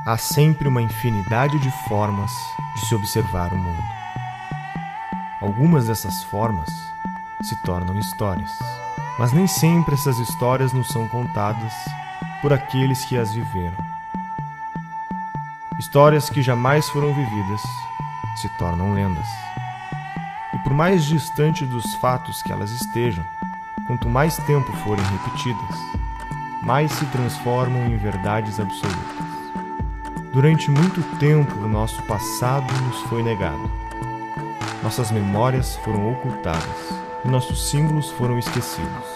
Há sempre uma infinidade de formas de se observar o mundo. Algumas dessas formas se tornam histórias, mas nem sempre essas histórias nos são contadas por aqueles que as viveram. Histórias que jamais foram vividas se tornam lendas. E por mais distante dos fatos que elas estejam, quanto mais tempo forem repetidas, mais se transformam em verdades absolutas. Durante muito tempo, o nosso passado nos foi negado. Nossas memórias foram ocultadas e nossos símbolos foram esquecidos.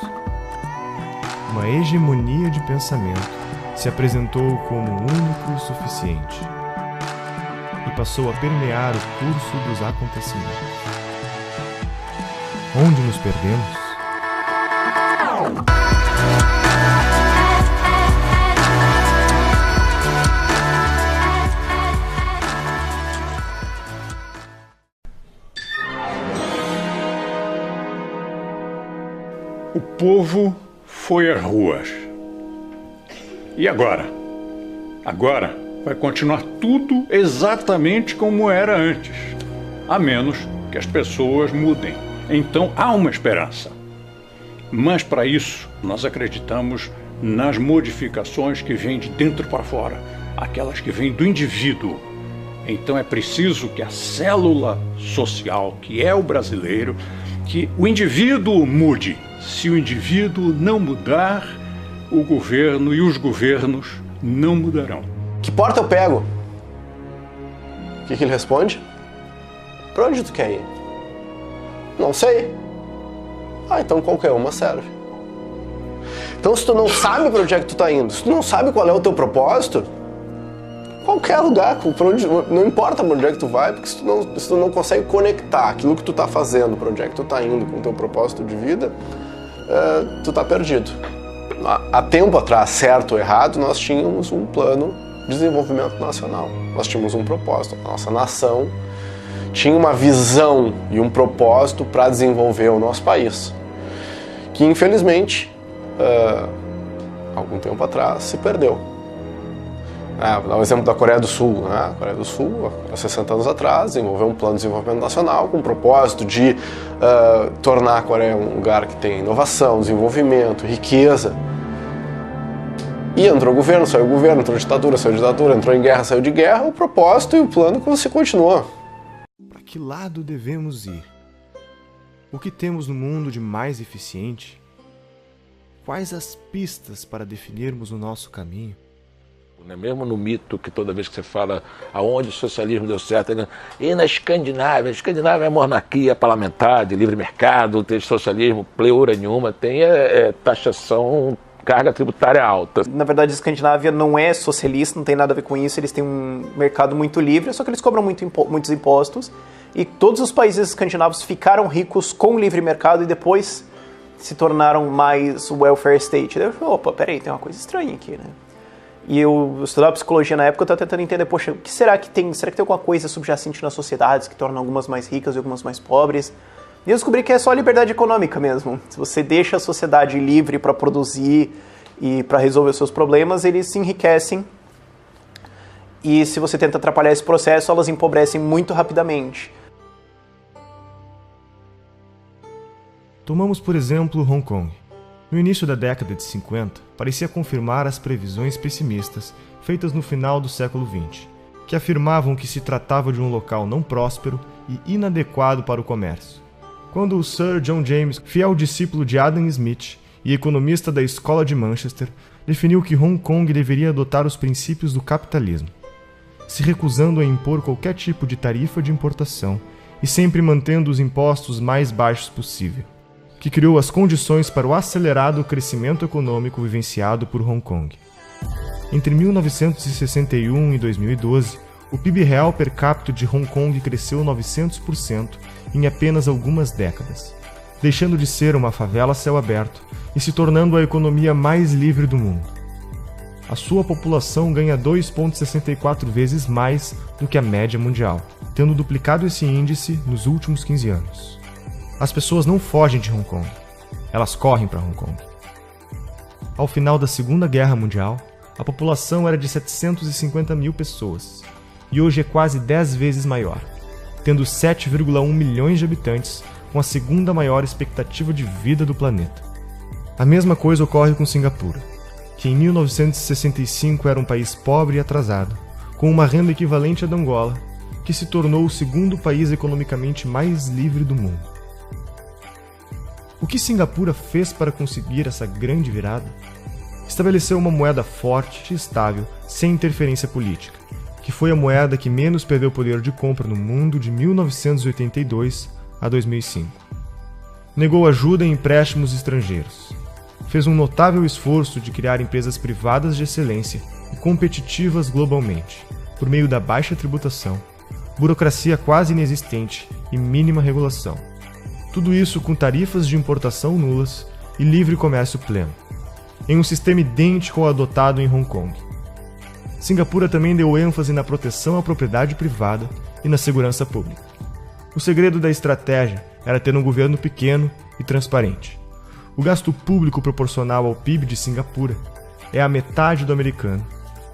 Uma hegemonia de pensamento se apresentou como único e suficiente e passou a permear o curso dos acontecimentos. Onde nos perdemos? O povo foi às ruas. E agora? Agora vai continuar tudo exatamente como era antes, a menos que as pessoas mudem. Então há uma esperança. Mas para isso, nós acreditamos nas modificações que vêm de dentro para fora, aquelas que vêm do indivíduo. Então é preciso que a célula social, que é o brasileiro, que o indivíduo mude. Se o indivíduo não mudar, o governo e os governos não mudarão. Que porta eu pego? O que ele responde? Pra onde tu quer ir? Não sei. Então qualquer uma serve. Então se tu não sabe pra onde é que tu tá indo, se tu não sabe qual é o teu propósito, qualquer lugar, pra onde, não importa pra onde é que tu vai, porque se tu não consegue conectar aquilo que tu tá fazendo, pra onde é que tu tá indo com o teu propósito de vida, tu tá perdido. Há tempo atrás, certo ou errado, nós tínhamos um plano de desenvolvimento nacional. Nós tínhamos um propósito. A nossa nação tinha uma visão e um propósito para desenvolver o nosso país, que infelizmente, algum tempo atrás, se perdeu. Vou dar um exemplo da Coreia do Sul. A Coreia do Sul, há 60 anos atrás, desenvolveu um plano de desenvolvimento nacional com o propósito de tornar a Coreia um lugar que tem inovação, desenvolvimento, riqueza. E entrou governo, saiu governo, entrou ditadura, saiu ditadura, entrou em guerra, saiu de guerra. O propósito e o plano que você continuou. Para que lado devemos ir? O que temos no mundo de mais eficiente? Quais as pistas para definirmos o nosso caminho? Mesmo no mito, que toda vez que você fala aonde o socialismo deu certo, e na Escandinávia, a Escandinávia é monarquia parlamentar, de livre mercado, tem socialismo, pleura nenhuma, tem taxação, carga tributária alta. Na verdade, a Escandinávia não é socialista, não tem nada a ver com isso, eles têm um mercado muito livre, só que eles cobram muitos impostos, e todos os países escandinavos ficaram ricos com o livre mercado e depois se tornaram mais welfare state. Daí eu falei, opa, peraí, tem uma coisa estranha aqui, né? E eu estudava psicologia na época, eu estava tentando entender, poxa, o que será que tem? Será que tem alguma coisa subjacente nas sociedades que torna algumas mais ricas e algumas mais pobres? E eu descobri que é só a liberdade econômica mesmo. Se você deixa a sociedade livre para produzir e para resolver seus problemas, eles se enriquecem. E se você tenta atrapalhar esse processo, elas empobrecem muito rapidamente. Tomamos, por exemplo, Hong Kong. No início da década de 50, parecia confirmar as previsões pessimistas feitas no final do século XX, que afirmavam que se tratava de um local não próspero e inadequado para o comércio. Quando o Sir John James, fiel discípulo de Adam Smith e economista da Escola de Manchester, definiu que Hong Kong deveria adotar os princípios do capitalismo, se recusando a impor qualquer tipo de tarifa de importação e sempre mantendo os impostos mais baixos possível, que criou as condições para o acelerado crescimento econômico vivenciado por Hong Kong. Entre 1961 e 2012, o PIB real per capita de Hong Kong cresceu 900% em apenas algumas décadas, deixando de ser uma favela a céu aberto e se tornando a economia mais livre do mundo. A sua população ganha 2,64 vezes mais do que a média mundial, tendo duplicado esse índice nos últimos 15 anos. As pessoas não fogem de Hong Kong, elas correm para Hong Kong. Ao final da Segunda Guerra Mundial, a população era de 750 mil pessoas, e hoje é quase 10 vezes maior, tendo 7,1 milhões de habitantes, com a segunda maior expectativa de vida do planeta. A mesma coisa ocorre com Singapura, que em 1965 era um país pobre e atrasado, com uma renda equivalente à da Angola, que se tornou o segundo país economicamente mais livre do mundo. O que Singapura fez para conseguir essa grande virada? Estabeleceu uma moeda forte e estável, sem interferência política, que foi a moeda que menos perdeu poder de compra no mundo de 1982 a 2005. Negou ajuda em empréstimos estrangeiros. Fez um notável esforço de criar empresas privadas de excelência e competitivas globalmente, por meio da baixa tributação, burocracia quase inexistente e mínima regulação. Tudo isso com tarifas de importação nulas e livre comércio pleno, em um sistema idêntico ao adotado em Hong Kong. Singapura também deu ênfase na proteção à propriedade privada e na segurança pública. O segredo da estratégia era ter um governo pequeno e transparente. O gasto público proporcional ao PIB de Singapura é a metade do americano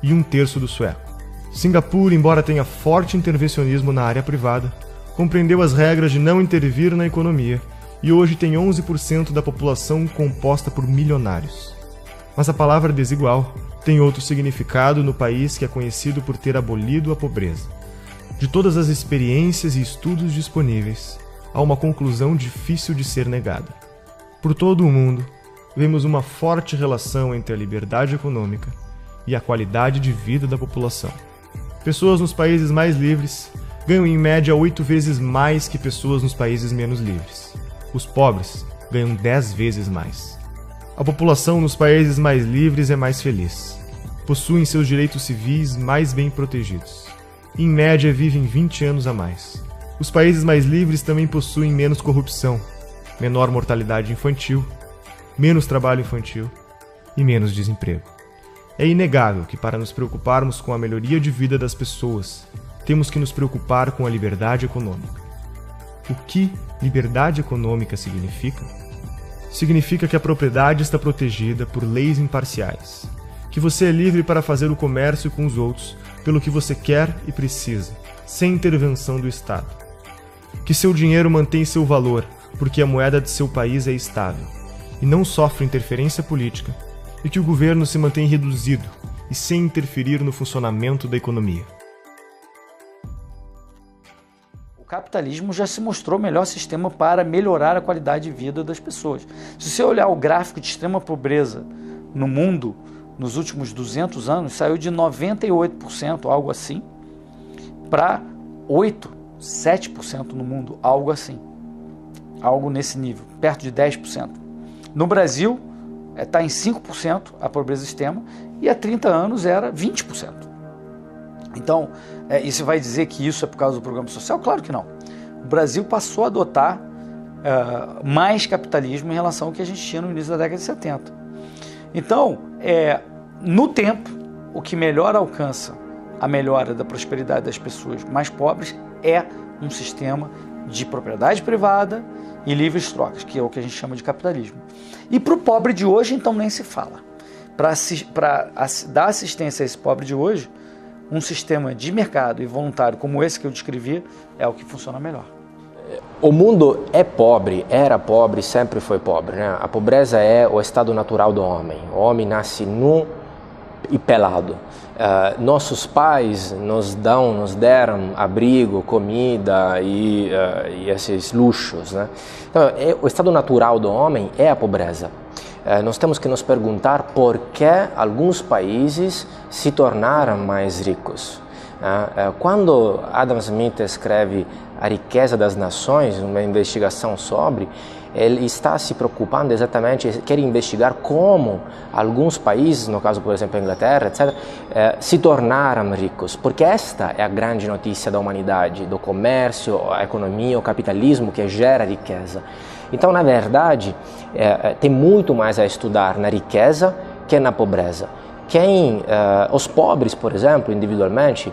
e 1/3 do sueco. Singapura, embora tenha forte intervencionismo na área privada, compreendeu as regras de não intervir na economia e hoje tem 11% da população composta por milionários. Mas a palavra desigual tem outro significado no país que é conhecido por ter abolido a pobreza. De todas as experiências e estudos disponíveis, há uma conclusão difícil de ser negada. Por todo o mundo, vemos uma forte relação entre a liberdade econômica e a qualidade de vida da população. Pessoas nos países mais livres ganham em média 8 vezes mais que pessoas nos países menos livres. Os pobres ganham 10 vezes mais. A população nos países mais livres é mais feliz. Possuem seus direitos civis mais bem protegidos. Em média, vivem 20 anos a mais. Os países mais livres também possuem menos corrupção, menor mortalidade infantil, menos trabalho infantil e menos desemprego. É inegável que, para nos preocuparmos com a melhoria de vida das pessoas, temos que nos preocupar com a liberdade econômica. O que liberdade econômica significa? Significa que a propriedade está protegida por leis imparciais, que você é livre para fazer o comércio com os outros pelo que você quer e precisa, sem intervenção do Estado. Que seu dinheiro mantém seu valor, porque a moeda de seu país é estável, e não sofre interferência política, e que o governo se mantém reduzido e sem interferir no funcionamento da economia. O capitalismo já se mostrou o melhor sistema para melhorar a qualidade de vida das pessoas. Se você olhar o gráfico de extrema pobreza no mundo, nos últimos 200 anos, saiu de 98%, algo assim, para 7% no mundo, algo assim. Algo nesse nível, perto de 10%. No Brasil, está em 5% a pobreza extrema, e há 30 anos era 20%. Então, isso vai dizer que isso é por causa do programa social? Claro que não. O Brasil passou a adotar mais capitalismo em relação ao que a gente tinha no início da década de 70. Então, no tempo, o que melhor alcança a melhora da prosperidade das pessoas mais pobres é um sistema de propriedade privada e livres trocas, que é o que a gente chama de capitalismo. E para o pobre de hoje, então, nem se fala. Para dar assistência a esse pobre de hoje, um sistema de mercado e voluntário como esse que eu descrevi é o que funciona melhor. O mundo é pobre, era pobre, sempre foi pobre, né? A pobreza é o estado natural do homem. O homem nasce nu e pelado. Nossos pais nos deram abrigo, comida e esses luxos, né? Então, o estado natural do homem é a pobreza. Nós temos que nos perguntar por que alguns países se tornaram mais ricos. Quando Adam Smith escreve A Riqueza das Nações, uma investigação sobre, ele está se preocupando exatamente, quer investigar como alguns países, no caso, por exemplo, a Inglaterra, etc., se tornaram ricos, porque esta é a grande notícia da humanidade, do comércio, a economia, o capitalismo que gera riqueza. Então, na verdade, tem muito mais a estudar na riqueza que na pobreza. Os pobres, por exemplo, individualmente,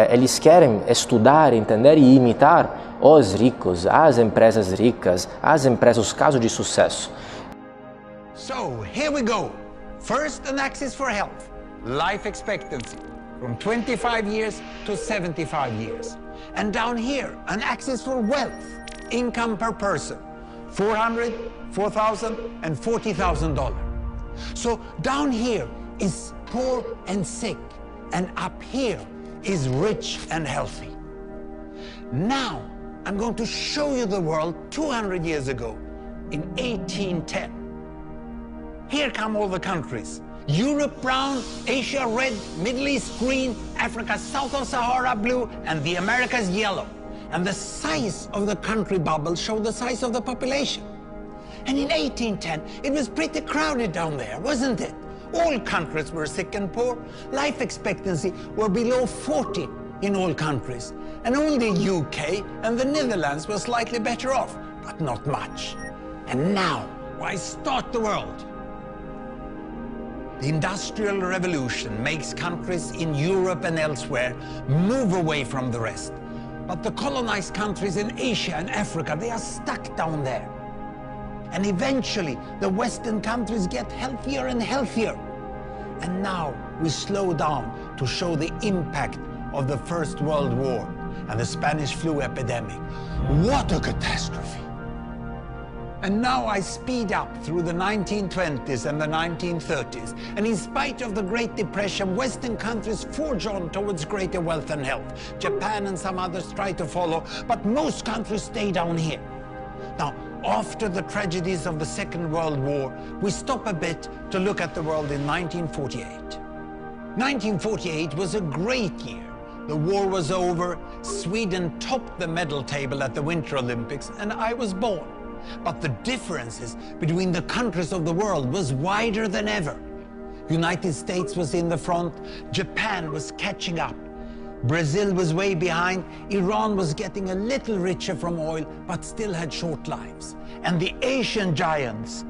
eles querem estudar, entender e imitar os ricos, as empresas ricas, os casos de sucesso. So, here we go. First, an axis for health. life expectancy from 25 years to 75 years. And down here, an axis for wealth, income per person, $400,000, $4,000, and $40,000. So down here is poor and sick, and up here is rich and healthy. Now, I'm going to show you the world 200 years ago, in 1810. Here come all the countries. Europe brown, Asia red, Middle East green, Africa south of Sahara blue, and the Americas yellow. And the size of the country bubbles show the size of the population. And in 1810, it was pretty crowded down there, wasn't it? All countries were sick and poor. Life expectancy were below 40 in all countries. And only UK and the Netherlands were slightly better off, but not much. And now, why start the world? The Industrial Revolution makes countries in Europe and elsewhere move away from the rest. But the colonized countries in Asia and Africa, they are stuck down there. And eventually, the Western countries get healthier and healthier. And now we slow down to show the impact of the First World War and the Spanish flu epidemic. What a catastrophe! And now I speed up through the 1920s and the 1930s. And in spite of the Great Depression, Western countries forge on towards greater wealth and health. Japan and some others try to follow, but most countries stay down here. Now, after the tragedies of the Second World War, we stop a bit to look at the world in 1948. 1948 was a great year. The war was over, Sweden topped the medal table at the Winter Olympics, and I was born. But the differences between the countries of the world was wider than ever. United States was in the front, Japan was catching up. Brazil was way behind, Iran was getting a little richer from oil, but still had short lives. And the Asian giants,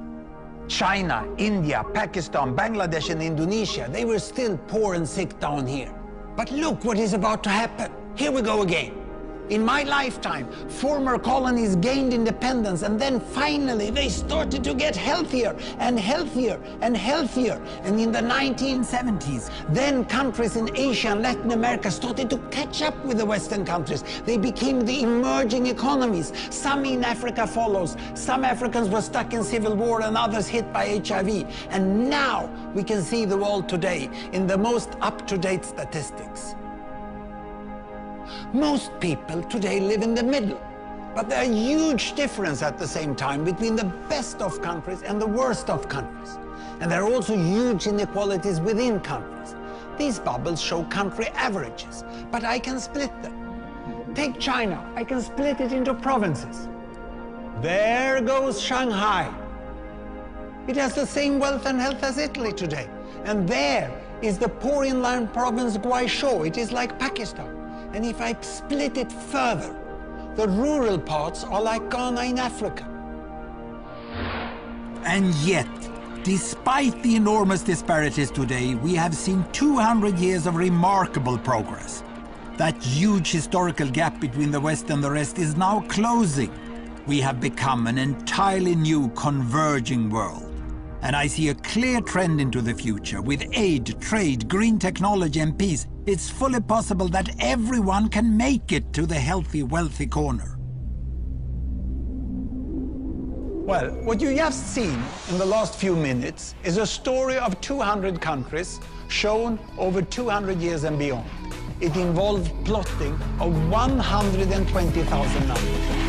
China, India, Pakistan, Bangladesh, and Indonesia, they were still poor and sick down here. But look what is about to happen. Here we go again. In my lifetime, former colonies gained independence, and then finally they started to get healthier and healthier and healthier. And in the 1970s, then countries in Asia and Latin America started to catch up with the Western countries. They became the emerging economies. Some in Africa follows. Some Africans were stuck in civil war and others hit by HIV. And now we can see the world today in the most up-to-date statistics. Most people today live in the middle, but there are huge differences at the same time between the best of countries and the worst of countries. And there are also huge inequalities within countries. These bubbles show country averages, but I can split them. Take China, I can split it into provinces. There goes Shanghai. It has the same wealth and health as Italy today. And there is the poor inland province Guizhou. It is like Pakistan. And if I split it further, the rural parts are like Ghana in Africa. And yet, despite the enormous disparities today, we have seen 200 years of remarkable progress. That huge historical gap between the West and the rest is now closing. We have become an entirely new converging world. And I see a clear trend into the future. With aid, trade, green technology and peace, it's fully possible that everyone can make it to the healthy, wealthy corner. Well, what you have seen in the last few minutes is a story of 200 countries shown over 200 years and beyond. It involved plotting of 120,000 numbers.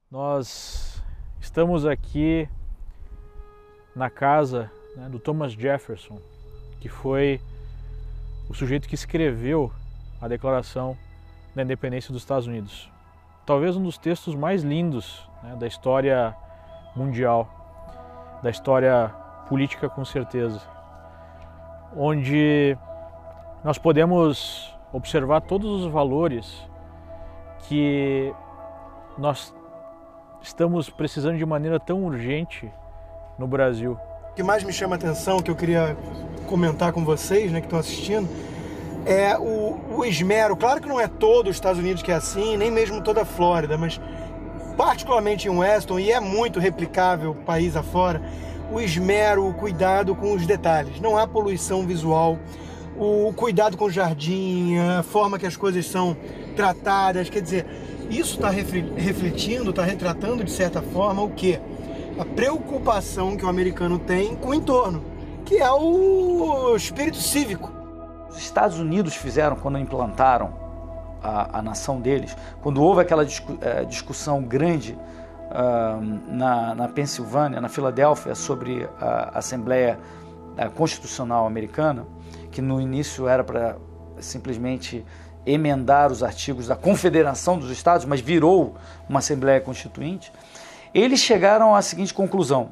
Nós estamos aqui na casa, né, do Thomas Jefferson, que foi o sujeito que escreveu a Declaração da Independência dos Estados Unidos. Talvez um dos textos mais lindos, né, da história mundial, da história política com certeza, onde nós podemos observar todos os valores que nós estamos precisando de maneira tão urgente no Brasil. O que mais me chama a atenção, que eu queria comentar com vocês, né, que estão assistindo, é o esmero. Claro que não é todo os Estados Unidos que é assim, nem mesmo toda a Flórida, mas particularmente em Weston, e é muito replicável país afora, o esmero, o cuidado com os detalhes. Não há poluição visual, o cuidado com o jardim, a forma que as coisas são tratadas. Quer dizer, isso está refletindo, está retratando de certa forma o quê? A preocupação que o americano tem com o entorno, que é o espírito cívico. Os Estados Unidos fizeram quando implantaram a nação deles, quando houve aquela discussão grande na Pensilvânia, na Filadélfia, sobre a Assembleia Constitucional Americana, que no início era para simplesmente emendar os artigos da Confederação dos Estados, mas virou uma Assembleia Constituinte, eles chegaram à seguinte conclusão,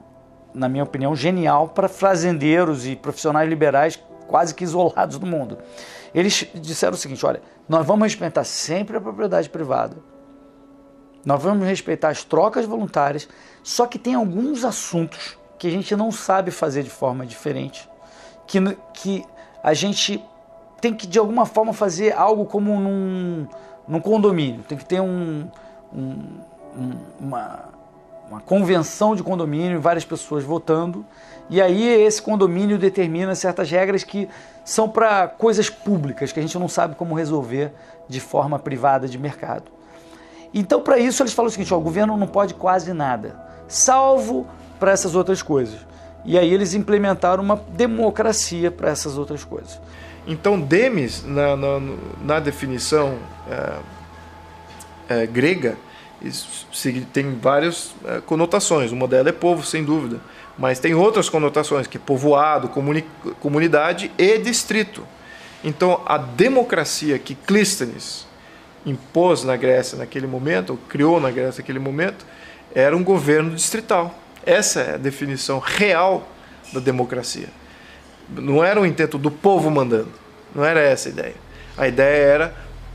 na minha opinião, genial para fazendeiros e profissionais liberais quase que isolados do mundo. Eles disseram o seguinte: olha, nós vamos respeitar sempre a propriedade privada, nós vamos respeitar as trocas voluntárias, só que tem alguns assuntos que a gente não sabe fazer de forma diferente, que a gente tem que, de alguma forma, fazer algo como num condomínio. Tem que ter uma convenção de condomínio, várias pessoas votando, e aí esse condomínio determina certas regras que são para coisas públicas, que a gente não sabe como resolver de forma privada de mercado. Então, para isso, eles falam o seguinte: ó, o governo não pode quase nada, salvo para essas outras coisas. E aí eles implementaram uma democracia para essas outras coisas. Então, demis, na definição grega, tem várias conotações. Uma delas é povo, sem dúvida, mas tem outras conotações, que é povoado, comunidade e distrito. Então, a democracia que Clístenes impôs na Grécia naquele momento, ou criou na Grécia naquele momento, era um governo distrital. Essa é a definição real da democracia. Não era um intento do povo mandando, não era essa a ideia. A ideia era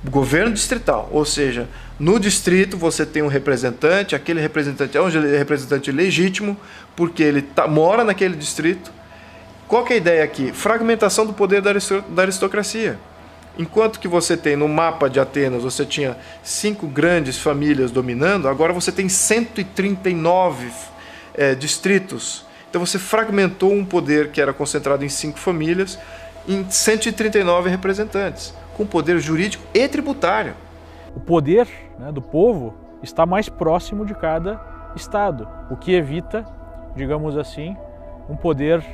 governo distrital, ou seja, no distrito você tem um representante, aquele representante é um representante legítimo, porque ele mora naquele distrito. Qual que é a ideia aqui? Fragmentação do poder da aristocracia. Enquanto que você tem no mapa de Atenas, você tinha 5 grandes famílias dominando, agora você tem 139 distritos. Então você fragmentou um poder que era concentrado em 5 famílias em 139 representantes, com poder jurídico e tributário. O poder, né, do povo está mais próximo de cada estado, o que evita, digamos assim, um poder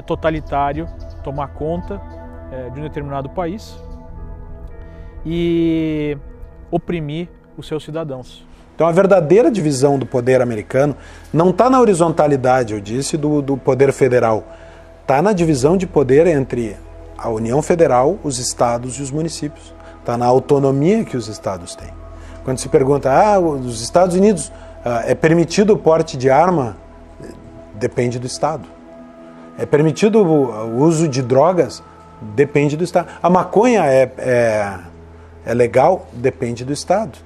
totalitário tomar conta de um determinado país e oprimir os seus cidadãos. Então a verdadeira divisão do poder americano não está na horizontalidade, eu disse, do poder federal. Está na divisão de poder entre a União Federal, os estados e os municípios. Está na autonomia que os estados têm. Quando se pergunta, os Estados Unidos, é permitido o porte de arma? Depende do estado. É permitido o uso de drogas? Depende do estado. A maconha é legal? Depende do estado.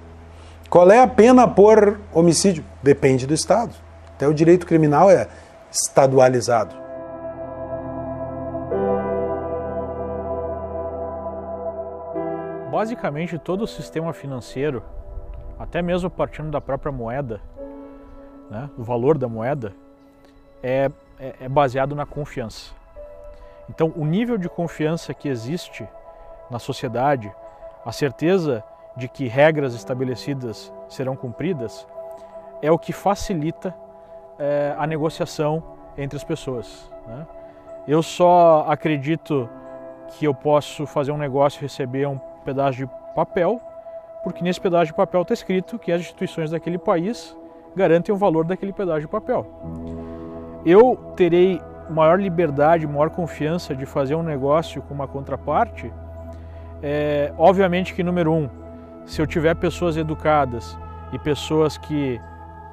Qual é a pena por homicídio? Depende do estado. Até o direito criminal é estadualizado. Basicamente, todo o sistema financeiro, até mesmo partindo da própria moeda, né, o valor da moeda, é baseado na confiança. Então, o nível de confiança que existe na sociedade, a certeza de que regras estabelecidas serão cumpridas, é o que facilita a negociação entre as pessoas, né? Eu só acredito que eu posso fazer um negócio e receber um pedaço de papel, porque nesse pedaço de papel está escrito que as instituições daquele país garantem o valor daquele pedaço de papel. Eu terei maior liberdade, maior confiança de fazer um negócio com uma contraparte, obviamente que, número 1, se eu tiver pessoas educadas e pessoas que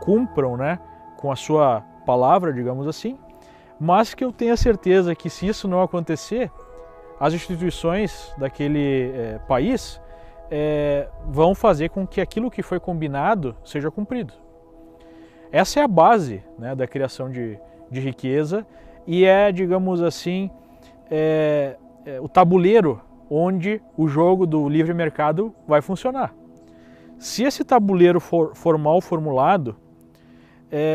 cumpram, né, com a sua palavra, digamos assim, mas que eu tenha certeza que, se isso não acontecer, as instituições daquele país vão fazer com que aquilo que foi combinado seja cumprido. Essa é a base, né, da criação de de riqueza e é, digamos assim, o tabuleiro onde o jogo do livre mercado vai funcionar. Se esse tabuleiro for mal formulado,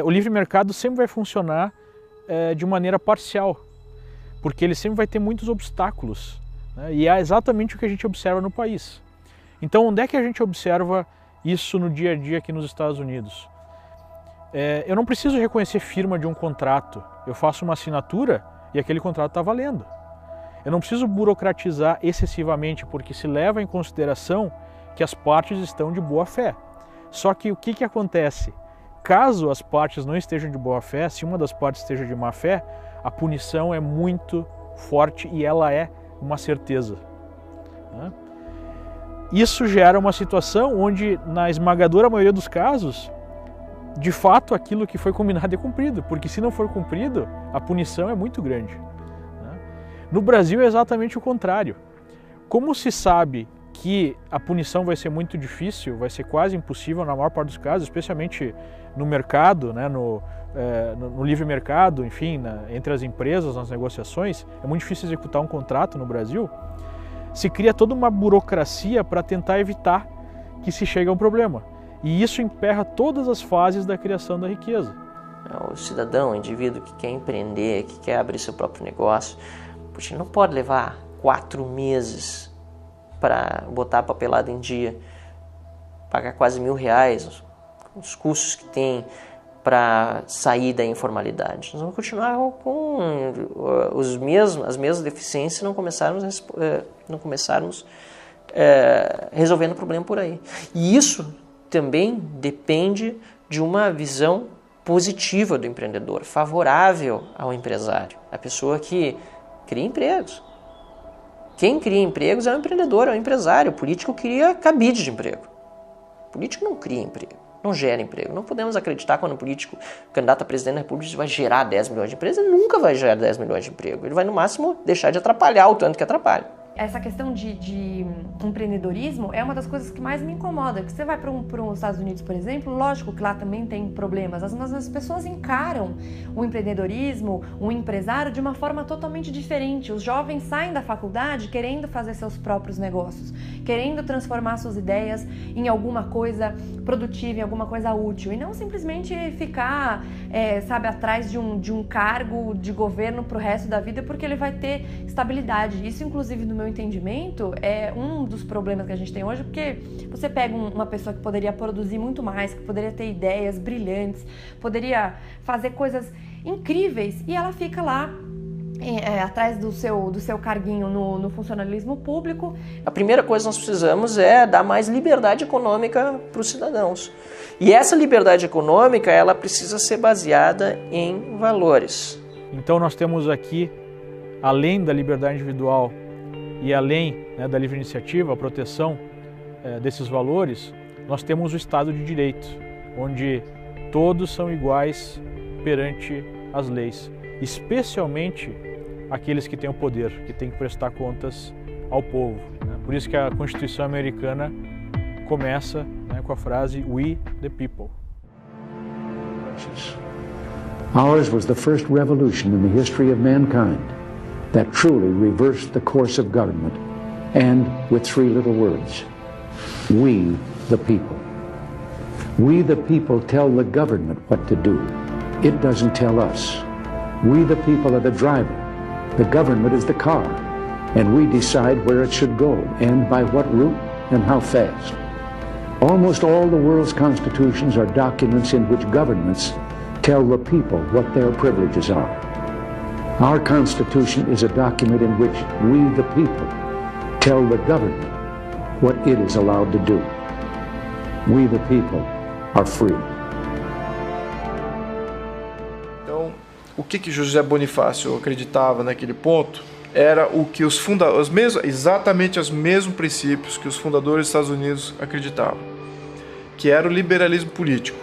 o livre mercado sempre vai funcionar de maneira parcial, porque ele sempre vai ter muitos obstáculos, né? E é exatamente o que a gente observa no país. Então, onde é que a gente observa isso no dia a dia aqui nos Estados Unidos? Eu não preciso reconhecer firma de um contrato, eu faço uma assinatura e aquele contrato está valendo. Eu não preciso burocratizar excessivamente, porque se leva em consideração que as partes estão de boa fé. Só que o que acontece? Caso as partes não estejam de boa fé, se uma das partes esteja de má fé, a punição é muito forte e ela é uma certeza, né? Isso gera uma situação onde, na esmagadora maioria dos casos, de fato aquilo que foi combinado é cumprido, porque se não for cumprido, a punição é muito grande, né? No Brasil é exatamente o contrário. Como se sabe que a punição vai ser muito difícil, vai ser quase impossível na maior parte dos casos, especialmente no mercado, né, no livre mercado, enfim, entre as empresas, nas negociações, é muito difícil executar um contrato no Brasil, se cria toda uma burocracia para tentar evitar que se chegue a um problema. E isso emperra todas as fases da criação da riqueza. O cidadão, o indivíduo que quer empreender, que quer abrir seu próprio negócio, poxa, não pode levar 4 meses para botar a papelada em dia, pagar quase R$1.000, os custos que tem para sair da informalidade. Nós vamos continuar com as mesmas deficiências se não começarmos resolvendo o problema por aí. E isso também depende de uma visão positiva do empreendedor, favorável ao empresário, a pessoa que cria empregos. Quem cria empregos é o empreendedor, é o empresário. O político cria cabide de emprego. O político não cria emprego, não gera emprego. Não podemos acreditar quando o político, candidato a presidente da República, vai gerar 10 milhões de empregos. Ele nunca vai gerar 10 milhões de emprego. Ele vai, no máximo, deixar de atrapalhar o tanto que atrapalha. Essa questão de empreendedorismo é uma das coisas que mais me incomoda. Porque você vai para os Estados Unidos, por exemplo, lógico que lá também tem problemas. As pessoas encaram o empreendedorismo, o empresário, de uma forma totalmente diferente. Os jovens saem da faculdade querendo fazer seus próprios negócios, querendo transformar suas ideias em alguma coisa produtiva, em alguma coisa útil. E não simplesmente ficar, atrás de um cargo de governo para o resto da vida, porque ele vai ter estabilidade. Isso, inclusive, no meu entendimento, é um dos problemas que a gente tem hoje, porque você pega uma pessoa que poderia produzir muito mais, que poderia ter ideias brilhantes, poderia fazer coisas incríveis, e ela fica lá atrás do seu carguinho no funcionalismo público. A primeira coisa que nós precisamos é dar mais liberdade econômica para os cidadãos. E essa liberdade econômica, ela precisa ser baseada em valores. Então nós temos aqui, além da liberdade individual e além, né, da livre iniciativa, a proteção desses valores, nós temos o Estado de Direito, onde todos são iguais perante as leis, especialmente aqueles que têm o poder, que têm que prestar contas ao povo, né? Por isso que a Constituição americana começa, né, com a frase "We the people". Ours was the first revolution in the history of mankind that truly reversed the course of government, and with 3 little words: we the people. We the people tell the government what to do. It doesn't tell us. We the people are the driver. The government is the car, and we decide where it should go and by what route and how fast. Almost all the world's constitutions are documents in which governments tell the people what their privileges are. Our Constitution is a document in which we, the people, tell the government what it is allowed to do. We, the people, are free. Então, o que José Bonifácio acreditava naquele ponto era o que os fundadores, exatamente os mesmos princípios que os fundadores dos Estados Unidos acreditavam, que era o liberalismo político.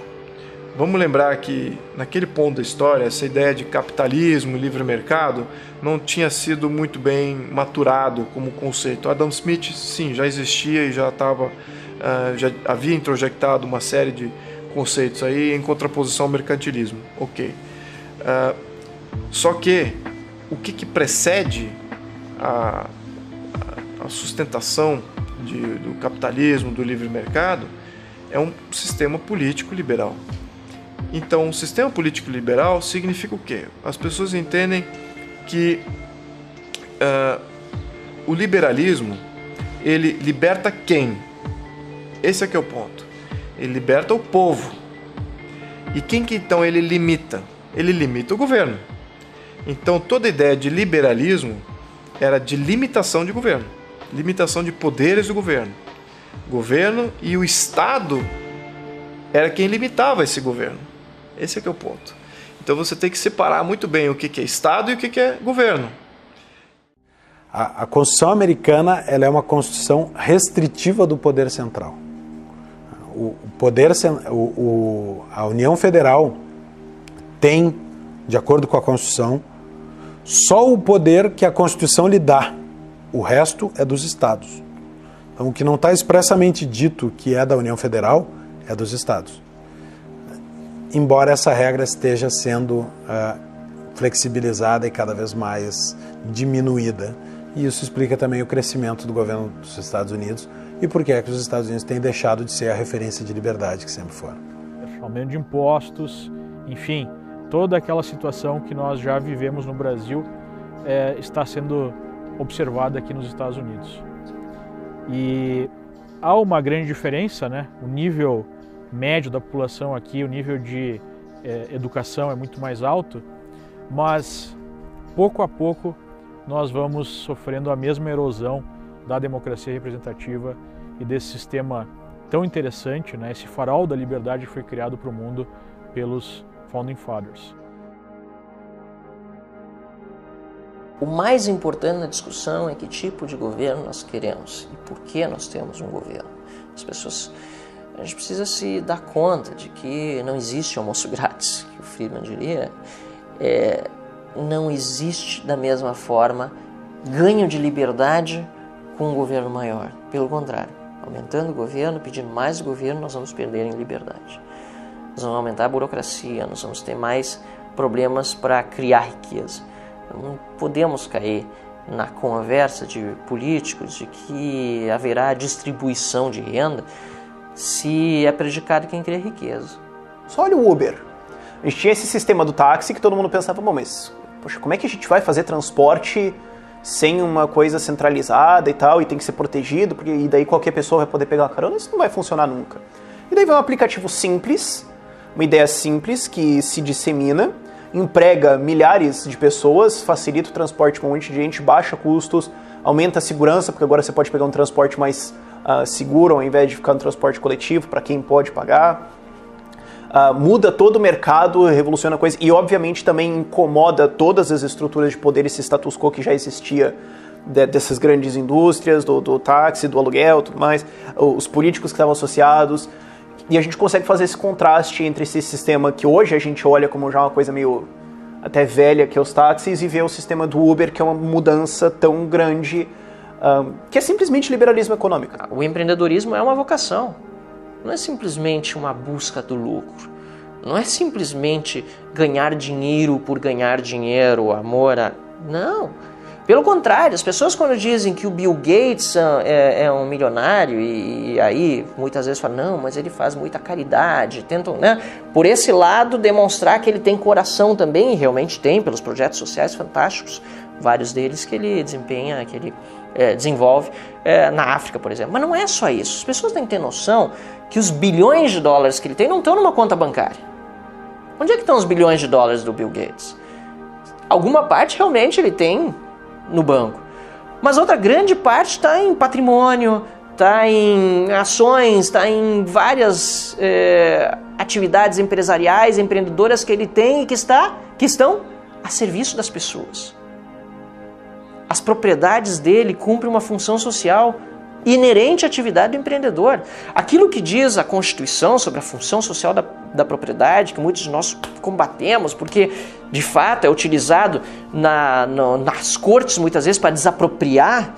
Vamos lembrar que, naquele ponto da história, essa ideia de capitalismo e livre mercado não tinha sido muito bem maturado como conceito. Adam Smith, sim, já existia e já havia introjectado uma série de conceitos aí em contraposição ao mercantilismo. Ok. Só que o que precede a sustentação do capitalismo, do livre mercado, é um sistema político liberal. Então, um sistema político liberal significa o quê? As pessoas entendem que o liberalismo, ele liberta quem? Esse é que é o ponto. Ele liberta o povo. E quem que então ele limita? Ele limita o governo. Então, toda ideia de liberalismo era de limitação de governo, limitação de poderes do governo. O governo e o Estado era quem limitava esse governo. Esse é que é o ponto. Então você tem que separar muito bem o que é Estado e o que é governo. A Constituição americana, ela é uma Constituição restritiva do poder central. A União Federal tem, de acordo com a Constituição, só o poder que a Constituição lhe dá. O resto é dos Estados. Então, o que não está expressamente dito que é da União Federal é dos Estados. Embora essa regra esteja sendo flexibilizada e cada vez mais diminuída. E isso explica também o crescimento do governo dos Estados Unidos e por que é que os Estados Unidos têm deixado de ser a referência de liberdade que sempre foram. Aumento de impostos, enfim, toda aquela situação que nós já vivemos no Brasil está sendo observada aqui nos Estados Unidos. E há uma grande diferença, né? O nível médio da população aqui, o nível de educação é muito mais alto, mas pouco a pouco nós vamos sofrendo a mesma erosão da democracia representativa e desse sistema tão interessante, né? Esse farol da liberdade que foi criado para o mundo pelos Founding Fathers. O mais importante na discussão é que tipo de governo nós queremos e por que nós temos um governo. A gente precisa se dar conta de que não existe almoço grátis, que o Friedman diria. Não existe da mesma forma ganho de liberdade com um governo maior. Pelo contrário, aumentando o governo, pedindo mais governo, nós vamos perder em liberdade. Nós vamos aumentar a burocracia, nós vamos ter mais problemas para criar riqueza. Não podemos cair na conversa de políticos de que haverá distribuição de renda se é prejudicado quem cria riqueza. Só olha o Uber. A gente tinha esse sistema do táxi que todo mundo pensava, bom, mas poxa, como é que a gente vai fazer transporte sem uma coisa centralizada e tal, e tem que ser protegido, porque e daí qualquer pessoa vai poder pegar uma carona? Isso não vai funcionar nunca. E daí vem um aplicativo simples, uma ideia simples que se dissemina, emprega milhares de pessoas, facilita o transporte com um monte de gente, baixa custos, aumenta a segurança, porque agora você pode pegar um transporte mais seguro ao invés de ficar no transporte coletivo para quem pode pagar. Muda todo o mercado, revoluciona a coisa e obviamente também incomoda todas as estruturas de poder, esse status quo que já existia dessas grandes indústrias, do táxi, do aluguel, tudo mais, os políticos que estavam associados. E a gente consegue fazer esse contraste entre esse sistema que hoje a gente olha como já uma coisa meio até velha, que é os táxis, e ver o sistema do Uber, que é uma mudança tão grande, que é simplesmente liberalismo econômico. O empreendedorismo é uma vocação, não é simplesmente uma busca do lucro, não é simplesmente ganhar dinheiro por ganhar dinheiro, amor a... Não. Pelo contrário, as pessoas quando dizem que o Bill Gates é um milionário e aí muitas vezes falam, não, mas ele faz muita caridade, tentam, né, por esse lado demonstrar que ele tem coração também, e realmente tem, pelos projetos sociais fantásticos, vários deles que ele desempenha, que ele desenvolve na África, por exemplo. Mas não é só isso, as pessoas têm que ter noção que os bilhões de dólares que ele tem não estão numa conta bancária. Onde é que estão os bilhões de dólares do Bill Gates? Alguma parte realmente ele tem no banco. Mas outra grande parte está em patrimônio, está em ações, está em várias atividades empresariais, empreendedoras que ele tem e que estão a serviço das pessoas. As propriedades dele cumprem uma função social inerente à atividade do empreendedor. Aquilo que diz a Constituição sobre a função social da propriedade, que muitos de nós combatemos, porque de fato é utilizado nas cortes muitas vezes para desapropriar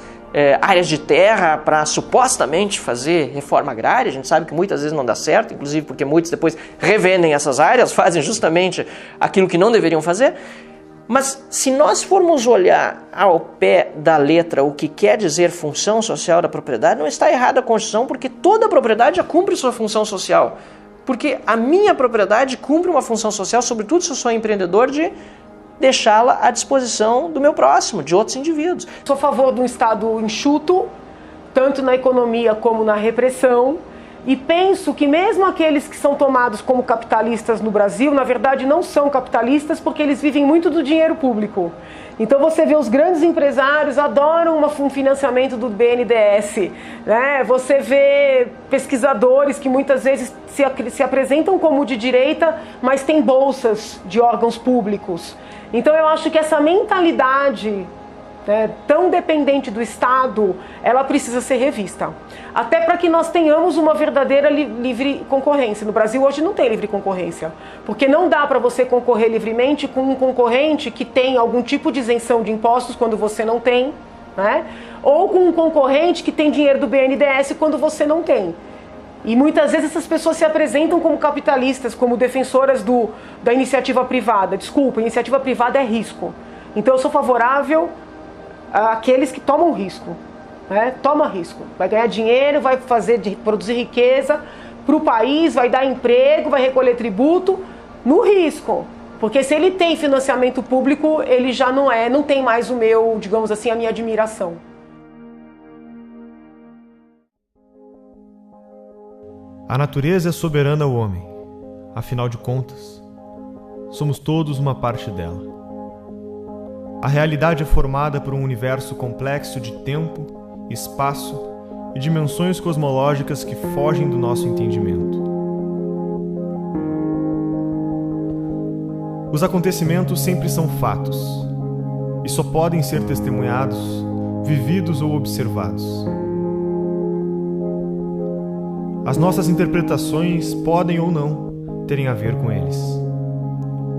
áreas de terra para supostamente fazer reforma agrária. A gente sabe que muitas vezes não dá certo, inclusive porque muitos depois revendem essas áreas, fazem justamente aquilo que não deveriam fazer. Mas se nós formos olhar ao pé da letra o que quer dizer função social da propriedade, não está errada a Constituição, porque toda propriedade já cumpre sua função social. Porque a minha propriedade cumpre uma função social, sobretudo se eu sou empreendedor, de deixá-la à disposição do meu próximo, de outros indivíduos. Sou a favor de um Estado enxuto, tanto na economia como na repressão, e penso que mesmo aqueles que são tomados como capitalistas no Brasil, na verdade não são capitalistas porque eles vivem muito do dinheiro público. Então você vê os grandes empresários adoram um financiamento do BNDES, né? Você vê pesquisadores que muitas vezes se apresentam como de direita, mas têm bolsas de órgãos públicos. Então eu acho que essa mentalidade tão dependente do Estado, ela precisa ser revista. Até para que nós tenhamos uma verdadeira livre concorrência. No Brasil hoje não tem livre concorrência, porque não dá para você concorrer livremente com um concorrente que tem algum tipo de isenção de impostos quando você não tem, né? Ou com um concorrente que tem dinheiro do BNDES quando você não tem. E muitas vezes essas pessoas se apresentam como capitalistas, como defensoras da iniciativa privada. Desculpa, iniciativa privada é risco. Então eu sou favorável àqueles que tomam risco. Toma risco. Vai ganhar dinheiro, vai produzir riqueza para o país, vai dar emprego, vai recolher tributo no risco. Porque se ele tem financiamento público, ele já não tem mais o meu, digamos assim, a minha admiração. A natureza é soberana ao homem. Afinal de contas, somos todos uma parte dela. A realidade é formada por um universo complexo de tempo, espaço e dimensões cosmológicas que fogem do nosso entendimento. Os acontecimentos sempre são fatos e só podem ser testemunhados, vividos ou observados. As nossas interpretações podem ou não terem a ver com eles.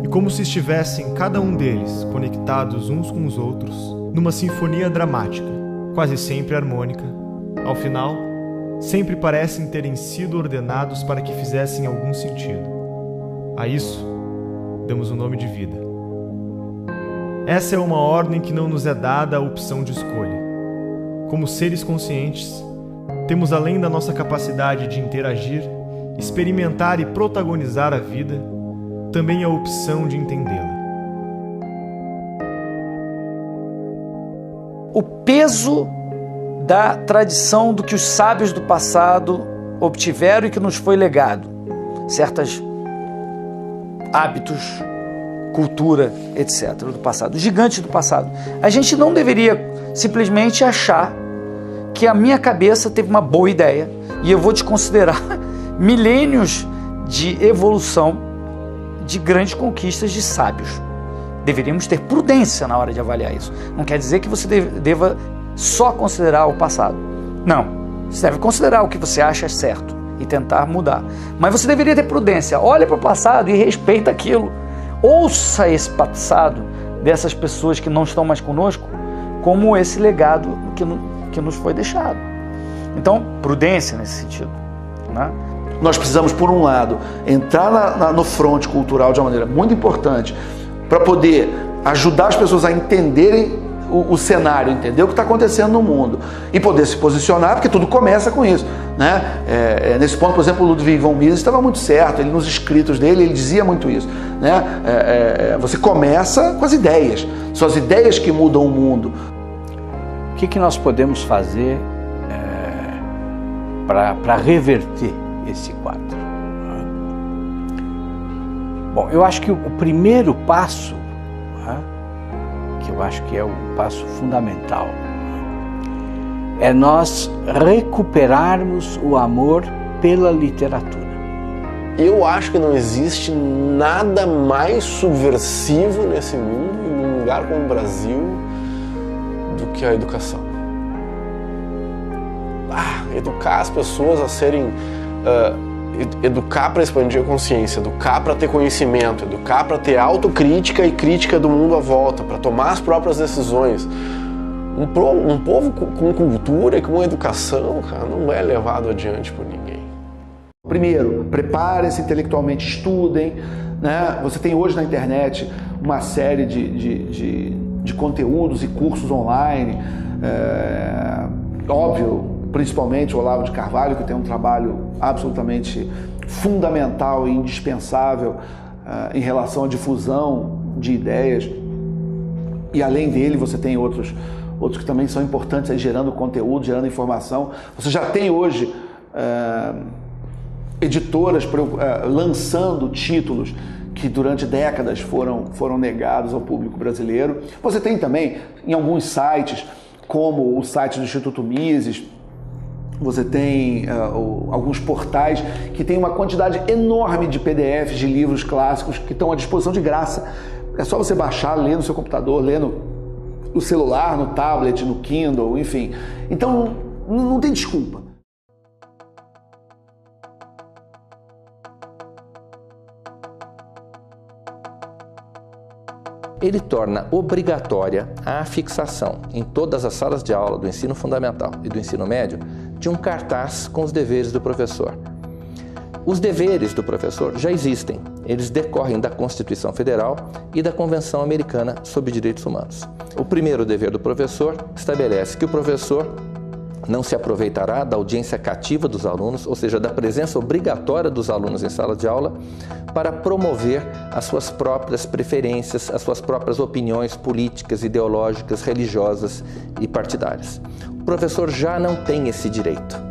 E como se estivessem cada um deles conectados uns com os outros, numa sinfonia dramática, quase sempre harmônica, ao final, sempre parecem terem sido ordenados para que fizessem algum sentido. A isso, damos o nome de vida. Essa é uma ordem que não nos é dada a opção de escolha. Como seres conscientes, temos além da nossa capacidade de interagir, experimentar e protagonizar a vida, também a opção de entendê-la. O peso da tradição do que os sábios do passado obtiveram e que nos foi legado. Certos hábitos, cultura, etc. do passado, os gigantes do passado. A gente não deveria simplesmente achar que a minha cabeça teve uma boa ideia e eu vou desconsiderar milênios de evolução de grandes conquistas de sábios. Deveríamos ter prudência na hora de avaliar isso. Não quer dizer que você deva só considerar o passado. Não. Você deve considerar o que você acha certo e tentar mudar. Mas você deveria ter prudência. Olha para o passado e respeita aquilo. Ouça esse passado dessas pessoas que não estão mais conosco como esse legado que nos foi deixado. Então, prudência nesse sentido, né? Nós precisamos, por um lado, entrar no fronte cultural de uma maneira muito importante para poder ajudar as pessoas a entenderem o cenário, entender o que está acontecendo no mundo e poder se posicionar, porque tudo começa com isso, né? Nesse ponto, por exemplo, o Ludwig von Mises estava muito certo, ele nos escritos dele, ele dizia muito isso, né? Você começa com as ideias, são as ideias que mudam o mundo. O que nós podemos fazer para reverter esse quadro? Bom, eu acho que o primeiro passo, que eu acho que é o passo fundamental, é nós recuperarmos o amor pela literatura. Eu acho que não existe nada mais subversivo nesse mundo, num lugar como o Brasil, do que a educação. Educar as pessoas a serem... educar para expandir a consciência, educar para ter conhecimento, educar para ter autocrítica e crítica do mundo à volta, para tomar as próprias decisões. Um povo com cultura e com educação, cara, não é levado adiante por ninguém. Primeiro, preparem-se intelectualmente, estudem, né? Você tem hoje na internet uma série de conteúdos e cursos online, óbvio, principalmente o Olavo de Carvalho, que tem um trabalho absolutamente fundamental e indispensável em relação à difusão de ideias. E além dele, você tem outros que também são importantes, aí, gerando conteúdo, gerando informação. Você já tem hoje editoras lançando títulos que durante décadas foram negados ao público brasileiro. Você tem também, em alguns sites, como o site do Instituto Mises, você tem alguns portais que tem uma quantidade enorme de PDFs de livros clássicos que estão à disposição de graça. É só você baixar, ler no seu computador, ler no celular, no tablet, no Kindle, enfim. Então, não tem desculpa. Ele torna obrigatória a fixação em todas as salas de aula do ensino fundamental e do ensino médio de um cartaz com os deveres do professor. Os deveres do professor já existem, eles decorrem da Constituição Federal e da Convenção Americana sobre Direitos Humanos. O primeiro dever do professor estabelece que o professor não se aproveitará da audiência cativa dos alunos, ou seja, da presença obrigatória dos alunos em sala de aula, para promover as suas próprias preferências, as suas próprias opiniões políticas, ideológicas, religiosas e partidárias. O professor já não tem esse direito.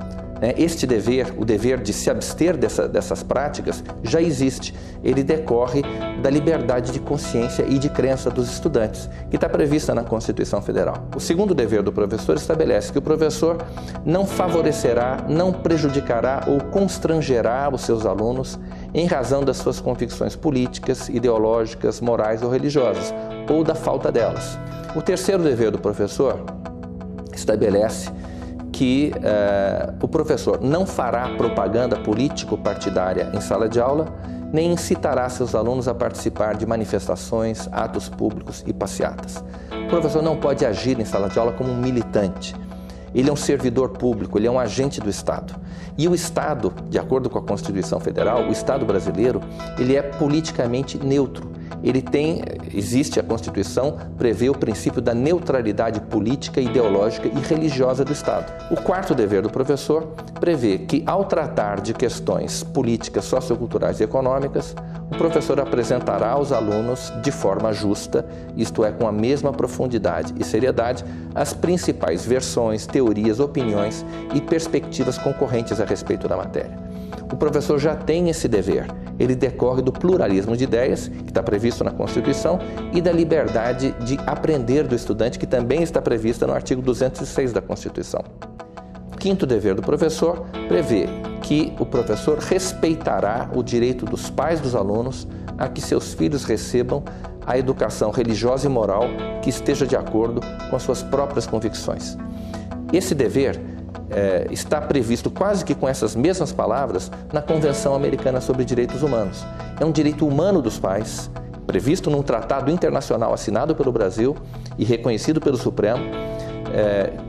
Este dever, o dever de se abster dessas práticas, já existe. Ele decorre da liberdade de consciência e de crença dos estudantes, que está prevista na Constituição Federal. O segundo dever do professor estabelece que o professor não favorecerá, não prejudicará ou constrangerá os seus alunos em razão das suas convicções políticas, ideológicas, morais ou religiosas, ou da falta delas. O terceiro dever do professor estabelece que o professor não fará propaganda político-partidária em sala de aula, nem incitará seus alunos a participar de manifestações, atos públicos e passeatas. O professor não pode agir em sala de aula como um militante. Ele é um servidor público, ele é um agente do Estado. E o Estado, de acordo com a Constituição Federal, o Estado brasileiro, ele é politicamente neutro. Existe a Constituição, prevê o princípio da neutralidade política, ideológica e religiosa do Estado. O quarto dever do professor prevê que, ao tratar de questões políticas, socioculturais e econômicas, o professor apresentará aos alunos de forma justa, isto é, com a mesma profundidade e seriedade, as principais versões, teorias, opiniões e perspectivas concorrentes a respeito da matéria. O professor já tem esse dever. Ele decorre do pluralismo de ideias, que está previsto na Constituição, e da liberdade de aprender do estudante, que também está prevista no artigo 206 da Constituição. O quinto dever do professor prevê que o professor respeitará o direito dos pais dos alunos a que seus filhos recebam a educação religiosa e moral que esteja de acordo com as suas próprias convicções. Esse dever está previsto quase que com essas mesmas palavras na Convenção Americana sobre Direitos Humanos. É um direito humano dos pais, previsto num tratado internacional assinado pelo Brasil e reconhecido pelo Supremo,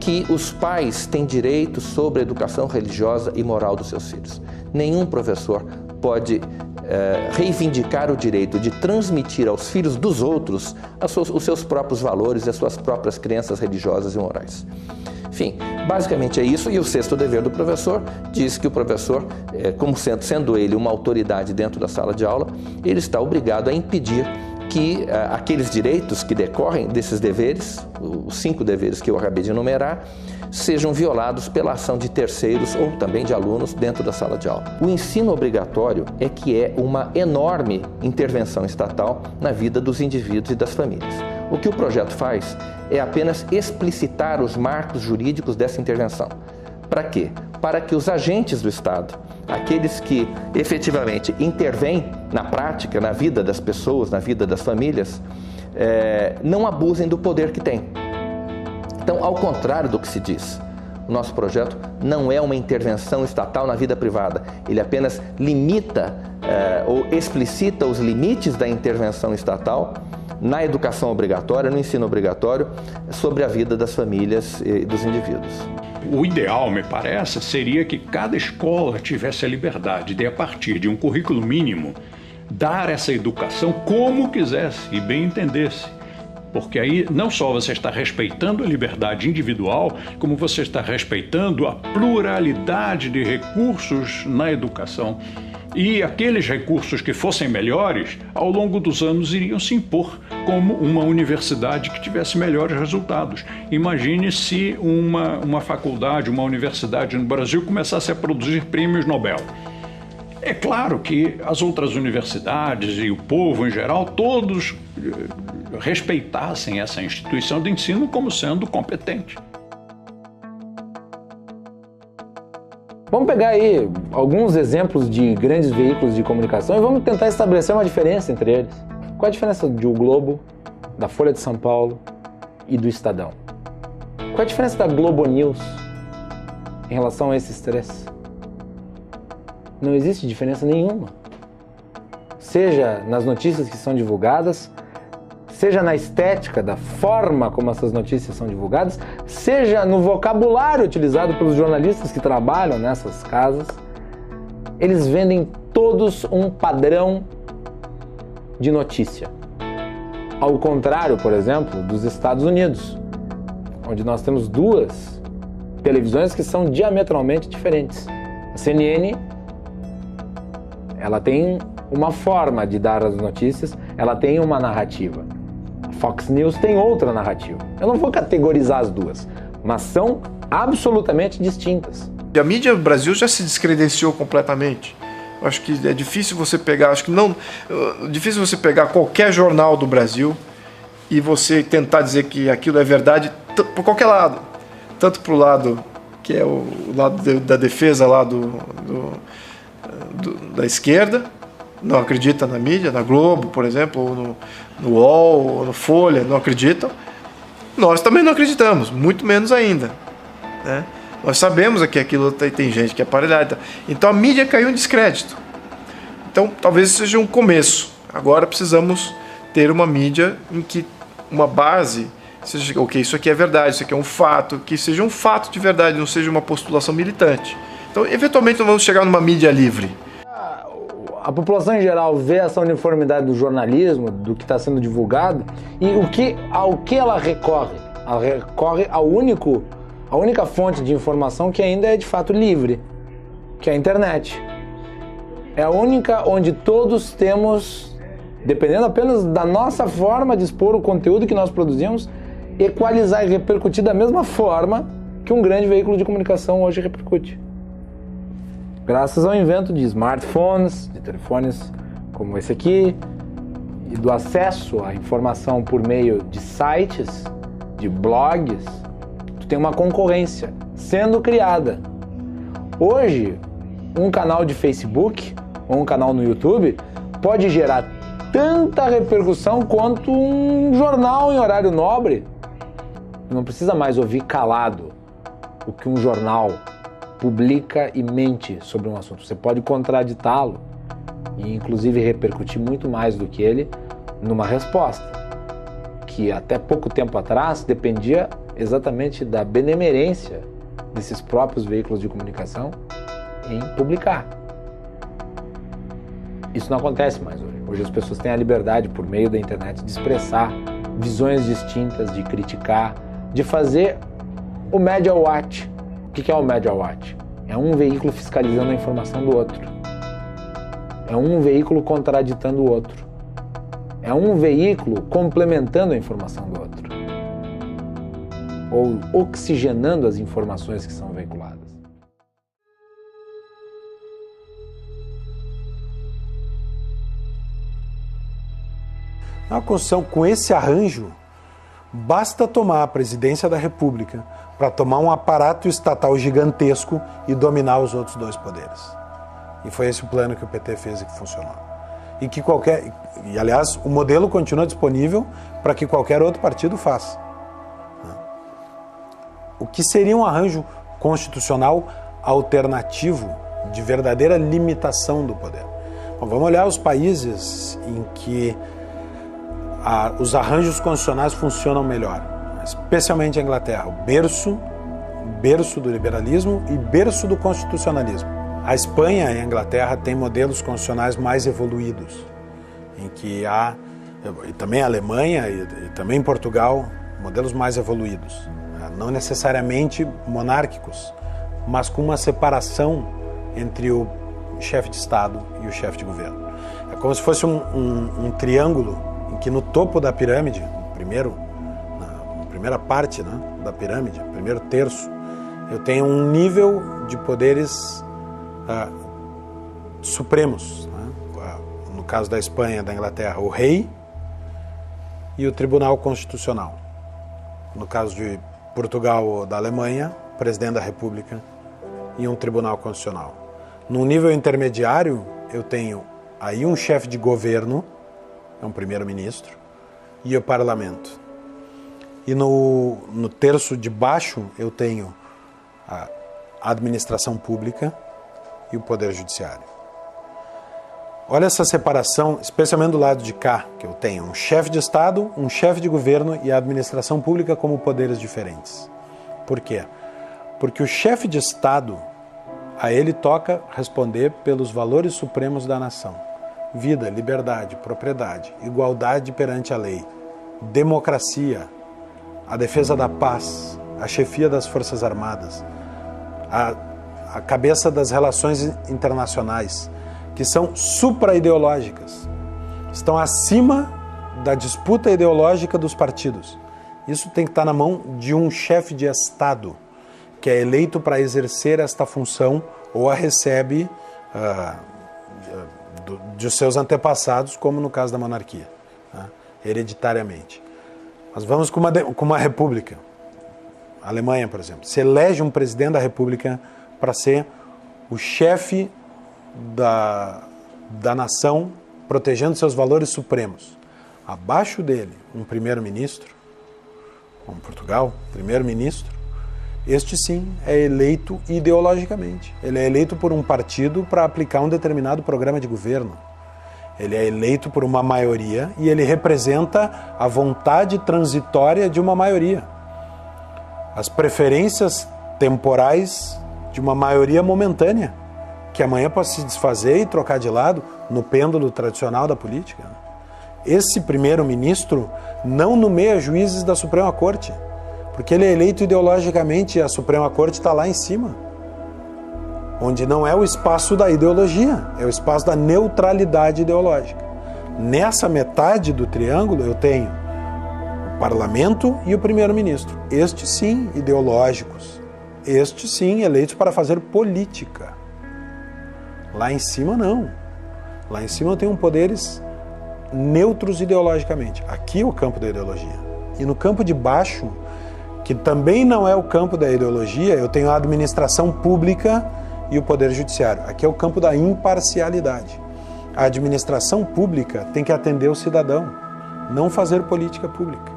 que os pais têm direito sobre a educação religiosa e moral dos seus filhos. Nenhum professor pode reivindicar o direito de transmitir aos filhos dos outros os seus próprios valores e as suas próprias crenças religiosas e morais. Enfim, basicamente é isso. E o sexto dever do professor diz que o professor, como sendo ele uma autoridade dentro da sala de aula, ele está obrigado a impedir que aqueles direitos que decorrem desses deveres, os 5 deveres que eu acabei de enumerar, sejam violados pela ação de terceiros ou também de alunos dentro da sala de aula. O ensino obrigatório é uma enorme intervenção estatal na vida dos indivíduos e das famílias. O que o projeto faz é apenas explicitar os marcos jurídicos dessa intervenção. Para quê? Para que os agentes do Estado, aqueles que efetivamente intervêm na prática, na vida das pessoas, na vida das famílias, não abusem do poder que têm. Então, ao contrário do que se diz, o nosso projeto não é uma intervenção estatal na vida privada. Ele apenas limita ou explicita os limites da intervenção estatal na educação obrigatória, no ensino obrigatório, sobre a vida das famílias e dos indivíduos. O ideal, me parece, seria que cada escola tivesse a liberdade de, a partir de um currículo mínimo, dar essa educação como quisesse e bem entendesse. Porque aí não só você está respeitando a liberdade individual, como você está respeitando a pluralidade de recursos na educação. E aqueles recursos que fossem melhores, ao longo dos anos iriam se impor como uma universidade que tivesse melhores resultados. Imagine se uma faculdade, uma universidade no Brasil começasse a produzir prêmios Nobel. É claro que as outras universidades e o povo em geral, todos respeitassem essa instituição de ensino como sendo competente. Vamos pegar aí alguns exemplos de grandes veículos de comunicação e vamos tentar estabelecer uma diferença entre eles. Qual a diferença do Globo, da Folha de São Paulo e do Estadão? Qual a diferença da Globo News em relação a esses três? Não existe diferença nenhuma. Seja nas notícias que são divulgadas, seja na estética da forma como essas notícias são divulgadas, seja no vocabulário utilizado pelos jornalistas que trabalham nessas casas, eles vendem todos um padrão de notícia. Ao contrário, por exemplo, dos Estados Unidos, onde nós temos duas televisões que são diametralmente diferentes. A CNN, ela tem uma forma de dar as notícias, ela tem uma narrativa. Fox News tem outra narrativa. Eu não vou categorizar as duas, mas são absolutamente distintas. A mídia do Brasil já se descredenciou completamente. Eu acho que é difícil você pegar, difícil você pegar qualquer jornal do Brasil e você tentar dizer que aquilo é verdade por qualquer lado. Tanto para o lado que é o lado da defesa lá da esquerda, não acredita na mídia, na Globo, por exemplo, ou no UOL, ou no Folha, não acreditam. Nós também não acreditamos, muito menos ainda, né? Nós sabemos que aquilo tem gente que é aparelhada. Então a mídia caiu em descrédito. Então talvez seja um começo. Agora precisamos ter uma mídia em que uma base seja, ok, isso aqui é verdade, isso aqui é um fato, que seja um fato de verdade, não seja uma postulação militante. Então eventualmente nós vamos chegar numa mídia livre. A população em geral vê essa uniformidade do jornalismo, do que está sendo divulgado, e ao que ela recorre? Ela recorre a única fonte de informação que ainda é de fato livre, que é a internet. É a única onde todos temos, dependendo apenas da nossa forma de expor o conteúdo que nós produzimos, equalizar e repercutir da mesma forma que um grande veículo de comunicação hoje repercute. Graças ao invento de smartphones, de telefones como esse aqui, e do acesso à informação por meio de sites, de blogs, tu tem uma concorrência sendo criada. Hoje, um canal de Facebook ou um canal no YouTube pode gerar tanta repercussão quanto um jornal em horário nobre. Não precisa mais ouvir calado o que um jornal publica e mente sobre um assunto. Você pode contraditá-lo e inclusive repercutir muito mais do que ele numa resposta, que até pouco tempo atrás dependia exatamente da benemerência desses próprios veículos de comunicação em publicar. Isso não acontece mais hoje. Hoje as pessoas têm a liberdade, por meio da internet, de expressar visões distintas, de criticar, de fazer o Media Watch. O que é o Media Watch? É um veículo fiscalizando a informação do outro. É um veículo contraditando o outro. É um veículo complementando a informação do outro. Ou oxigenando as informações que são veiculadas. Na Constituição, com esse arranjo, basta tomar a presidência da República para tomar um aparato estatal gigantesco e dominar os outros dois poderes. E foi esse o plano que o PT fez e que funcionou. E aliás, o modelo continua disponível para que qualquer outro partido faça. O que seria um arranjo constitucional alternativo de verdadeira limitação do poder? Bom, vamos olhar os países em que os arranjos constitucionais funcionam melhor, especialmente a Inglaterra, o berço do liberalismo e berço do constitucionalismo. A Espanha e a Inglaterra têm modelos constitucionais mais evoluídos. em que há, e também a Alemanha e também Portugal, modelos mais evoluídos, não necessariamente monárquicos, mas com uma separação entre o chefe de Estado e o chefe de governo. É como se fosse um triângulo em que no topo da pirâmide, na primeira parte, né, da pirâmide, primeiro terço, eu tenho um nível de poderes supremos, né? No caso da Espanha, da Inglaterra, o rei e o Tribunal Constitucional. No caso de Portugal ou da Alemanha, o presidente da República e um Tribunal Constitucional. No nível intermediário, eu tenho aí um chefe de governo, é um primeiro-ministro, e o parlamento. E no terço de baixo, eu tenho a administração pública e o poder judiciário. Olha essa separação, especialmente do lado de cá, que eu tenho um chefe de Estado, um chefe de governo e a administração pública como poderes diferentes. Por quê? Porque o chefe de Estado, a ele toca responder pelos valores supremos da nação. Vida, liberdade, propriedade, igualdade perante a lei, democracia, a defesa da paz, a chefia das Forças Armadas, a cabeça das relações internacionais, que são supra-ideológicas, estão acima da disputa ideológica dos partidos. Isso tem que estar na mão de um chefe de Estado, que é eleito para exercer esta função ou a recebe de seus antepassados, como no caso da monarquia, né, hereditariamente. Mas vamos com uma república. A Alemanha, por exemplo, se elege um presidente da república para ser o chefe da nação, protegendo seus valores supremos. Abaixo dele, um primeiro-ministro, como Portugal, primeiro-ministro, este sim é eleito ideologicamente. Ele é eleito por um partido para aplicar um determinado programa de governo. Ele é eleito por uma maioria e ele representa a vontade transitória de uma maioria. As preferências temporais de uma maioria momentânea, que amanhã pode se desfazer e trocar de lado no pêndulo tradicional da política. Esse primeiro-ministro não nomeia juízes da Suprema Corte, porque ele é eleito ideologicamente e a Suprema Corte está lá em cima, onde não é o espaço da ideologia, é o espaço da neutralidade ideológica. Nessa metade do triângulo eu tenho o parlamento e o primeiro-ministro, estes sim ideológicos, estes sim eleitos para fazer política. Lá em cima não, lá em cima eu tenho poderes neutros ideologicamente, aqui é o campo da ideologia. E no campo de baixo, que também não é o campo da ideologia, eu tenho a administração pública e o poder judiciário. Aqui é o campo da imparcialidade. A administração pública tem que atender o cidadão, não fazer política pública.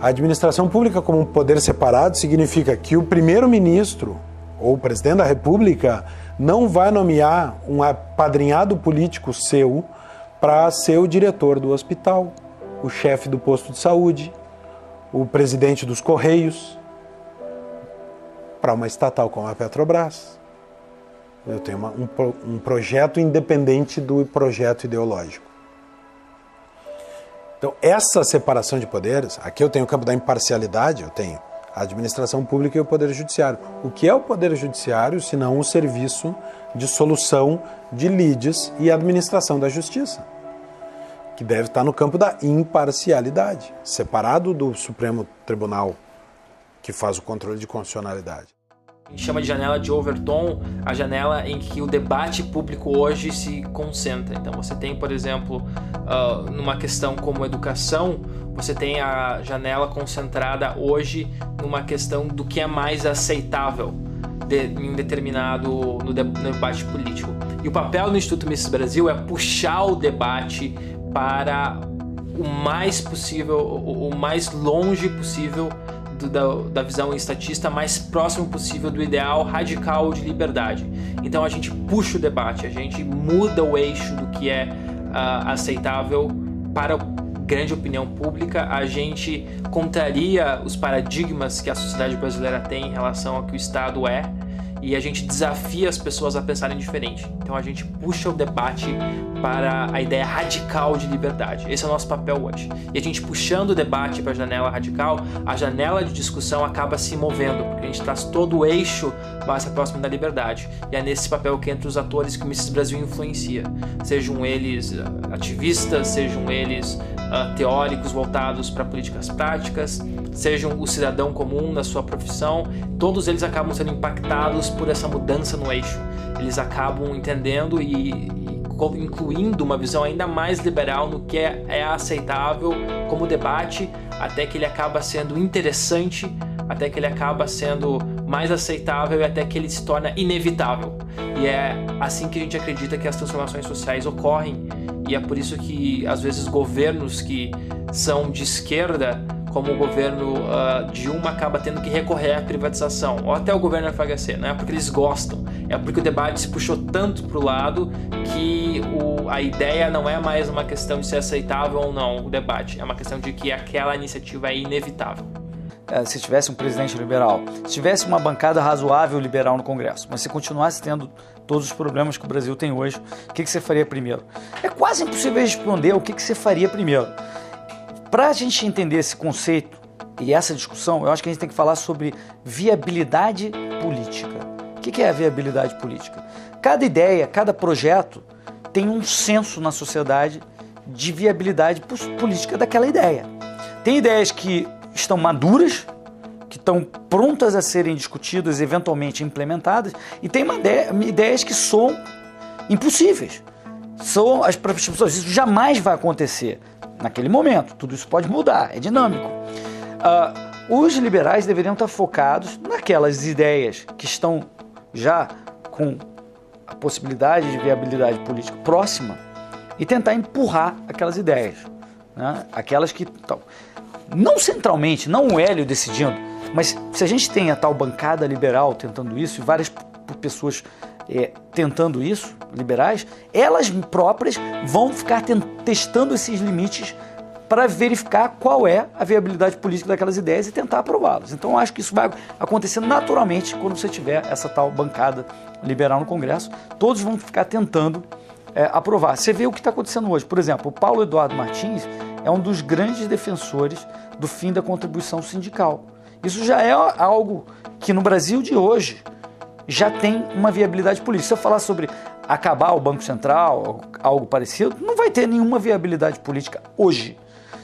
A administração pública como um poder separado significa que o primeiro-ministro ou o presidente da República não vai nomear um apadrinhado político seu para ser o diretor do hospital, o chefe do posto de saúde, o presidente dos Correios, para uma estatal como a Petrobras. Eu tenho um projeto independente do projeto ideológico. Então, essa separação de poderes, aqui eu tenho o campo da imparcialidade, eu tenho a administração pública e o poder judiciário. O que é o poder judiciário, se não o serviço de solução de lides e administração da justiça, que deve estar no campo da imparcialidade, separado do Supremo Tribunal, que faz o controle de constitucionalidade. A gente chama de janela de Overton, a janela em que o debate público hoje se concentra. Então você tem, por exemplo, numa questão como educação, você tem a janela concentrada hoje numa questão do que é mais aceitável em um determinado no debate político. E o papel do Instituto Mises Brasil é puxar o debate para o mais possível, o mais longe possível da visão estatista, mais próximo possível do ideal radical de liberdade. Então a gente puxa o debate, a gente muda o eixo do que é aceitável para a grande opinião pública, a gente contraria os paradigmas que a sociedade brasileira tem em relação ao que o Estado é, e a gente desafia as pessoas a pensarem diferente. Então a gente puxa o debate para a ideia radical de liberdade. Esse é o nosso papel hoje. E a gente puxando o debate para a janela radical, a janela de discussão acaba se movendo, porque a gente traz todo o eixo mais próximo da liberdade. E é nesse papel que entra os atores que o Mises Brasil influencia. Sejam eles ativistas, sejam eles teóricos voltados para políticas práticas, sejam o cidadão comum na sua profissão, todos eles acabam sendo impactados por essa mudança no eixo. Eles acabam entendendo e incluindo uma visão ainda mais liberal no que é aceitável como debate, até que ele acaba sendo interessante, até que ele acaba sendo mais aceitável e até que ele se torna inevitável. E é assim que a gente acredita que as transformações sociais ocorrem, e é por isso que às vezes governos que são de esquerda, como o governo Dilma, acaba tendo que recorrer à privatização, ou até o governo FHC. Não é porque eles gostam, é porque o debate se puxou tanto para o lado que a ideia não é mais uma questão de ser aceitável ou não o debate, é uma questão de que aquela iniciativa é inevitável. Se tivesse um presidente liberal, se tivesse uma bancada razoável liberal no Congresso, mas se continuasse tendo todos os problemas que o Brasil tem hoje, o que você faria primeiro? É quase impossível responder o que você faria primeiro. Para a gente entender esse conceito e essa discussão, eu acho que a gente tem que falar sobre viabilidade política. O que é a viabilidade política? Cada ideia, cada projeto tem um senso na sociedade de viabilidade política daquela ideia. Tem ideias que estão maduras, que estão prontas a serem discutidas, eventualmente implementadas, e tem ideias que são impossíveis. São as pessoas, isso jamais vai acontecer naquele momento, tudo isso pode mudar, é dinâmico. Os liberais deveriam estar focados naquelas ideias que estão já com a possibilidade de viabilidade política próxima e tentar empurrar aquelas ideias, né? Aquelas que estão, não centralmente, não o Hélio decidindo, mas se a gente tem a tal bancada liberal tentando isso e várias pessoas tentando isso, liberais, elas próprias vão ficar testando esses limites para verificar qual é a viabilidade política daquelas ideias e tentar aprová-las. Então eu acho que isso vai acontecer naturalmente quando você tiver essa tal bancada liberal no Congresso. Todos vão ficar tentando aprovar. Você vê o que está acontecendo hoje. Por exemplo, o Paulo Eduardo Martins é um dos grandes defensores do fim da contribuição sindical. Isso já é algo que no Brasil de hoje já tem uma viabilidade política. Se eu falar sobre acabar o Banco Central, algo parecido, não vai ter nenhuma viabilidade política hoje.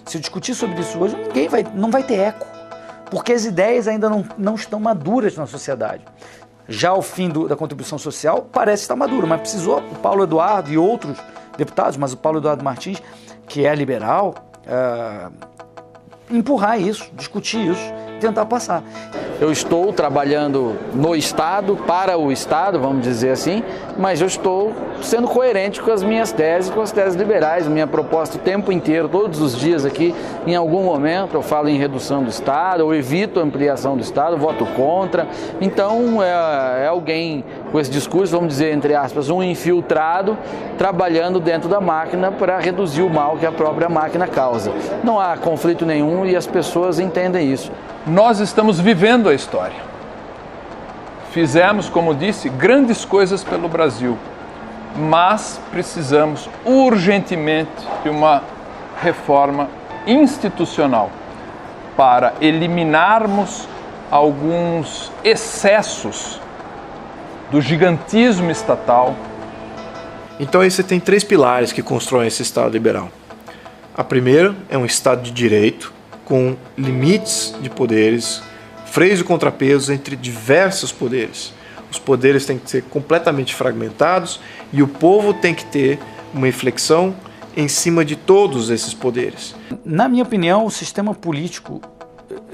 Se eu discutir sobre isso hoje, não vai ter eco, porque as ideias ainda não estão maduras na sociedade. Já o fim da contribuição social parece estar maduro, mas precisou o Paulo Eduardo e outros deputados, mas o Paulo Eduardo Martins, que é liberal, empurrar isso, discutir isso, tentar passar. Eu estou trabalhando no Estado, para o Estado, vamos dizer assim, mas eu estou sendo coerente com as minhas teses, com as teses liberais, minha proposta o tempo inteiro, todos os dias aqui, em algum momento eu falo em redução do Estado, eu evito a ampliação do Estado, voto contra. Então é alguém com esse discurso, vamos dizer, entre aspas, um infiltrado, trabalhando dentro da máquina para reduzir o mal que a própria máquina causa. Não há conflito nenhum e as pessoas entendem isso. Nós estamos vivendo a história. Fizemos, como disse, grandes coisas pelo Brasil, mas precisamos urgentemente de uma reforma institucional para eliminarmos alguns excessos do gigantismo estatal. Então aí você tem 3 pilares que constroem esse Estado liberal. A primeira é um Estado de direito, com limites de poderes, freios e contrapesos entre diversos poderes. Os poderes têm que ser completamente fragmentados e o povo tem que ter uma reflexão em cima de todos esses poderes. Na minha opinião, o sistema político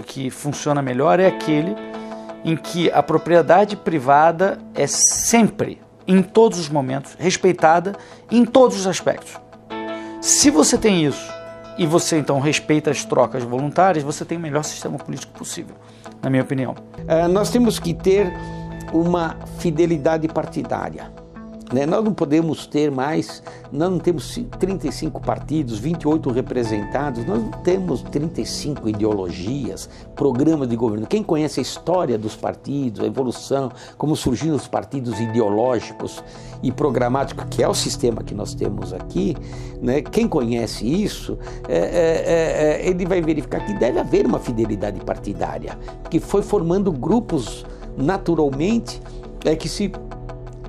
que funciona melhor é aquele em que a propriedade privada é sempre, em todos os momentos, respeitada em todos os aspectos. Se você tem isso, e você então respeita as trocas voluntárias, você tem o melhor sistema político possível, na minha opinião. Nós temos que ter uma fidelidade partidária. né? Nós não podemos ter mais, nós não temos 35 partidos, 28 representados, nós não temos 35 ideologias, programas de governo. Quem conhece a história dos partidos, a evolução, como surgiram os partidos ideológicos e programáticos, que é o sistema que nós temos aqui, né? Quem conhece isso, ele vai verificar que deve haver uma fidelidade partidária, que foi formando grupos naturalmente, que se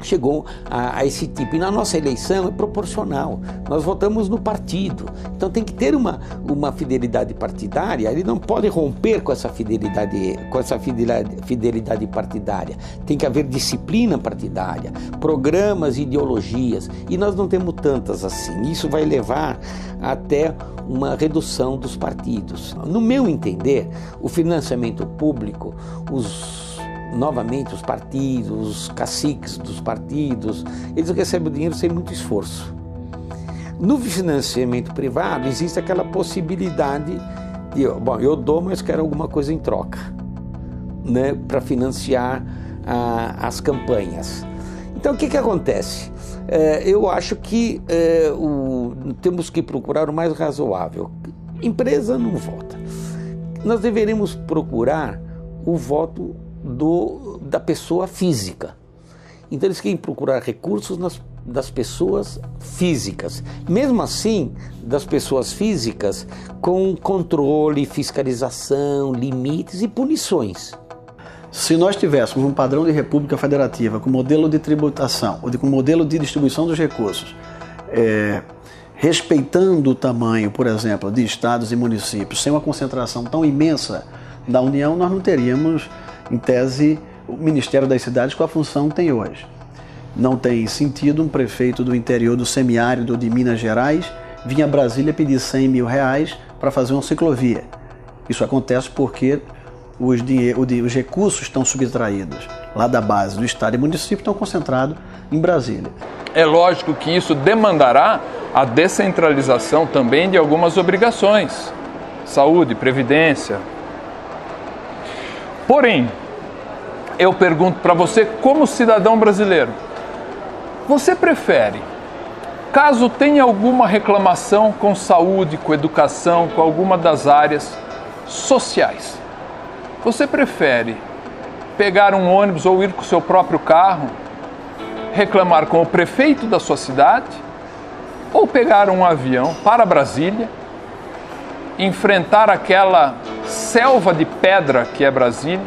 chegou a esse tipo. E na nossa eleição é proporcional, nós votamos no partido, então tem que ter uma fidelidade partidária. Ele não pode romper com essa fidelidade partidária, tem que haver disciplina partidária, programas, ideologias, e nós não temos tantas assim. Isso vai levar até uma redução dos partidos. No meu entender, o financiamento público, novamente os partidos, os caciques dos partidos, eles recebem o dinheiro sem muito esforço. No financiamento privado existe aquela possibilidade de, bom, eu dou, mas quero alguma coisa em troca, né, para financiar as campanhas. Então o que acontece? Eu acho que temos que procurar o mais razoável. Empresa não vota. Nós deveremos procurar o voto da pessoa física. Então eles querem procurar recursos das pessoas físicas. Mesmo assim, das pessoas físicas com controle, fiscalização, limites e punições. Se nós tivéssemos um padrão de república federativa com modelo de tributação, ou com modelo de distribuição dos recursos, respeitando o tamanho, por exemplo, de estados e municípios, sem uma concentração tão imensa da União, nós não teríamos, em tese, o Ministério das Cidades com a função que tem hoje. Não tem sentido um prefeito do interior do semiárido de Minas Gerais vir a Brasília pedir 100 mil reais para fazer uma ciclovia. Isso acontece porque os recursos estão subtraídos lá da base do Estado e município, estão concentrados em Brasília. É lógico que isso demandará a descentralização também de algumas obrigações, saúde, previdência. Porém, eu pergunto para você, como cidadão brasileiro, você prefere, caso tenha alguma reclamação com saúde, com educação, com alguma das áreas sociais, você prefere pegar um ônibus ou ir com o seu próprio carro, reclamar com o prefeito da sua cidade, ou pegar um avião para Brasília, enfrentar aquela selva de pedra que é Brasília,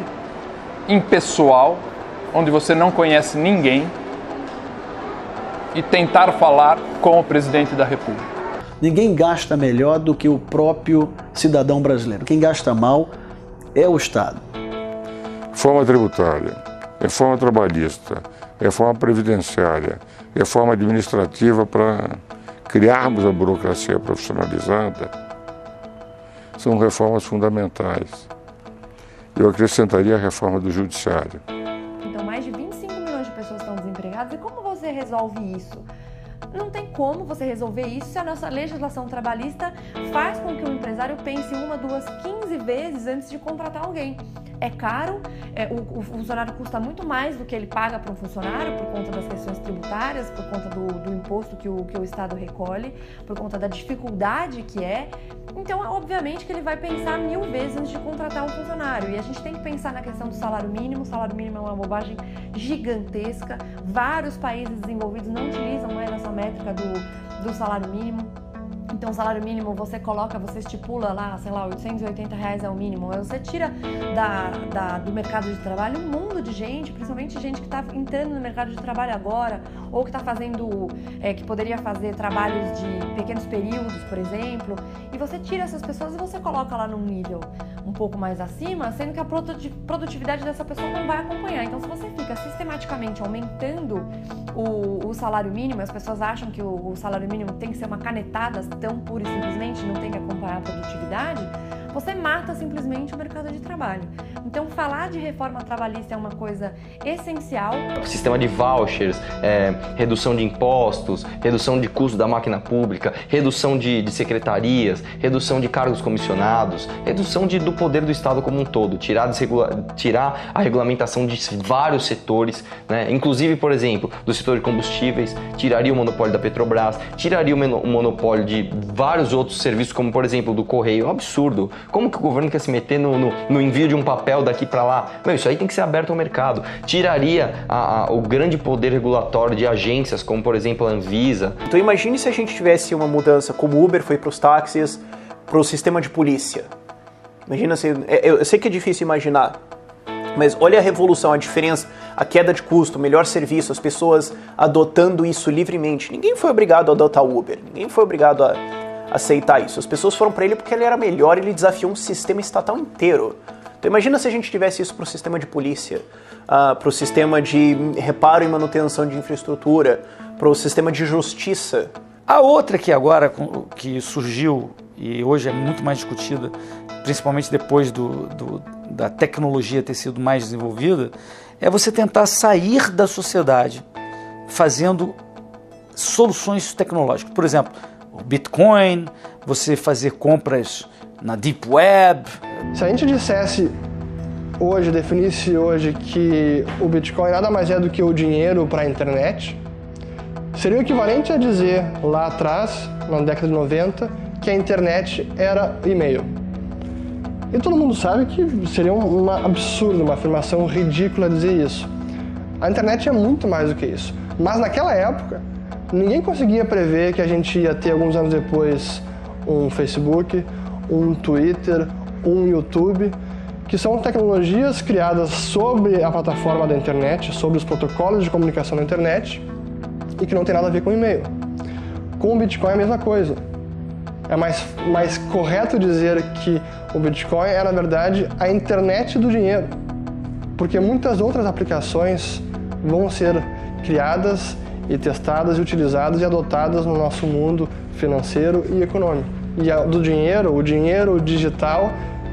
impessoal, onde você não conhece ninguém, e tentar falar com o presidente da República? Ninguém gasta melhor do que o próprio cidadão brasileiro. Quem gasta mal é o Estado. Reforma tributária, reforma trabalhista, reforma previdenciária, reforma administrativa para criarmos a burocracia profissionalizada, são reformas fundamentais. Eu acrescentaria a reforma do judiciário. Então, mais de 25 milhões de pessoas estão desempregadas. E como você resolve isso? Não tem como você resolver isso se a nossa legislação trabalhista faz com que o empresário pense 1, 2, 15 vezes antes de contratar alguém. É caro, o funcionário custa muito mais do que ele paga para um funcionário por conta das questões tributárias, por conta do imposto que o Estado recolhe, por conta da dificuldade que é. Então, obviamente que ele vai pensar 1000 vezes antes de contratar um funcionário. E a gente tem que pensar na questão do salário mínimo. O salário mínimo é uma bobagem gigantesca. Vários países desenvolvidos não utilizam mais essa métrica do salário mínimo. Então, o salário mínimo você estipula lá, sei lá, R$880 é o mínimo. Você tira do mercado de trabalho um mundo de gente, principalmente gente que está entrando no mercado de trabalho agora, ou que está fazendo, que poderia fazer trabalhos de pequenos períodos, por exemplo. E você tira essas pessoas e você coloca lá num nível um pouco mais acima, sendo que a produtividade dessa pessoa não vai acompanhar. Então, se você fica sistematicamente aumentando o salário mínimo, as pessoas acham que o salário mínimo tem que ser uma canetada tão pura e simplesmente, não tem que acompanhar a produtividade, você mata simplesmente o mercado de trabalho. Então, falar de reforma trabalhista é uma coisa essencial. Sistema de vouchers, redução de impostos, redução de custo da máquina pública, redução de secretarias, redução de cargos comissionados, redução do poder do Estado como um todo, tirar a regulamentação de vários setores, né? Inclusive, por exemplo, do setor de combustíveis, tiraria o monopólio da Petrobras, tiraria o monopólio de vários outros serviços, como por exemplo do Correio. É um absurdo. Como que o governo quer se meter no envio de um papel daqui para lá? Isso aí tem que ser aberto ao mercado. Tiraria o grande poder regulatório de agências, como por exemplo a Anvisa. Então imagine se a gente tivesse uma mudança como o Uber foi para os táxis, para o sistema de polícia. Imagina se... Eu sei que é difícil imaginar, mas olha a revolução, a diferença, a queda de custo, o melhor serviço, as pessoas adotando isso livremente. Ninguém foi obrigado a adotar o Uber, ninguém foi obrigado a aceitar isso. As pessoas foram para ele porque ele era melhor, ele desafiou um sistema estatal inteiro. Então imagina se a gente tivesse isso para o sistema de polícia, para o sistema de reparo e manutenção de infraestrutura, para o sistema de justiça. A outra que agora que surgiu e hoje é muito mais discutida, principalmente depois da tecnologia ter sido mais desenvolvida, é você tentar sair da sociedade fazendo soluções tecnológicas. Por exemplo, o Bitcoin, você fazer compras na Deep Web. Se a gente dissesse hoje, definisse hoje que o Bitcoin nada mais é do que o dinheiro para a internet, seria o equivalente a dizer lá atrás, na década de 90, que a internet era e-mail. E todo mundo sabe que seria um absurdo, uma afirmação ridícula dizer isso. A internet é muito mais do que isso. Mas naquela época, ninguém conseguia prever que a gente ia ter alguns anos depois um Facebook, um Twitter, um YouTube, que são tecnologias criadas sobre a plataforma da internet, sobre os protocolos de comunicação da internet e que não tem nada a ver com e-mail. Com o Bitcoin é a mesma coisa. É mais correto dizer que o Bitcoin é, na verdade, a internet do dinheiro, porque muitas outras aplicações vão ser criadas e testadas e utilizadas e adotadas no nosso mundo financeiro e econômico. E do dinheiro, o dinheiro digital,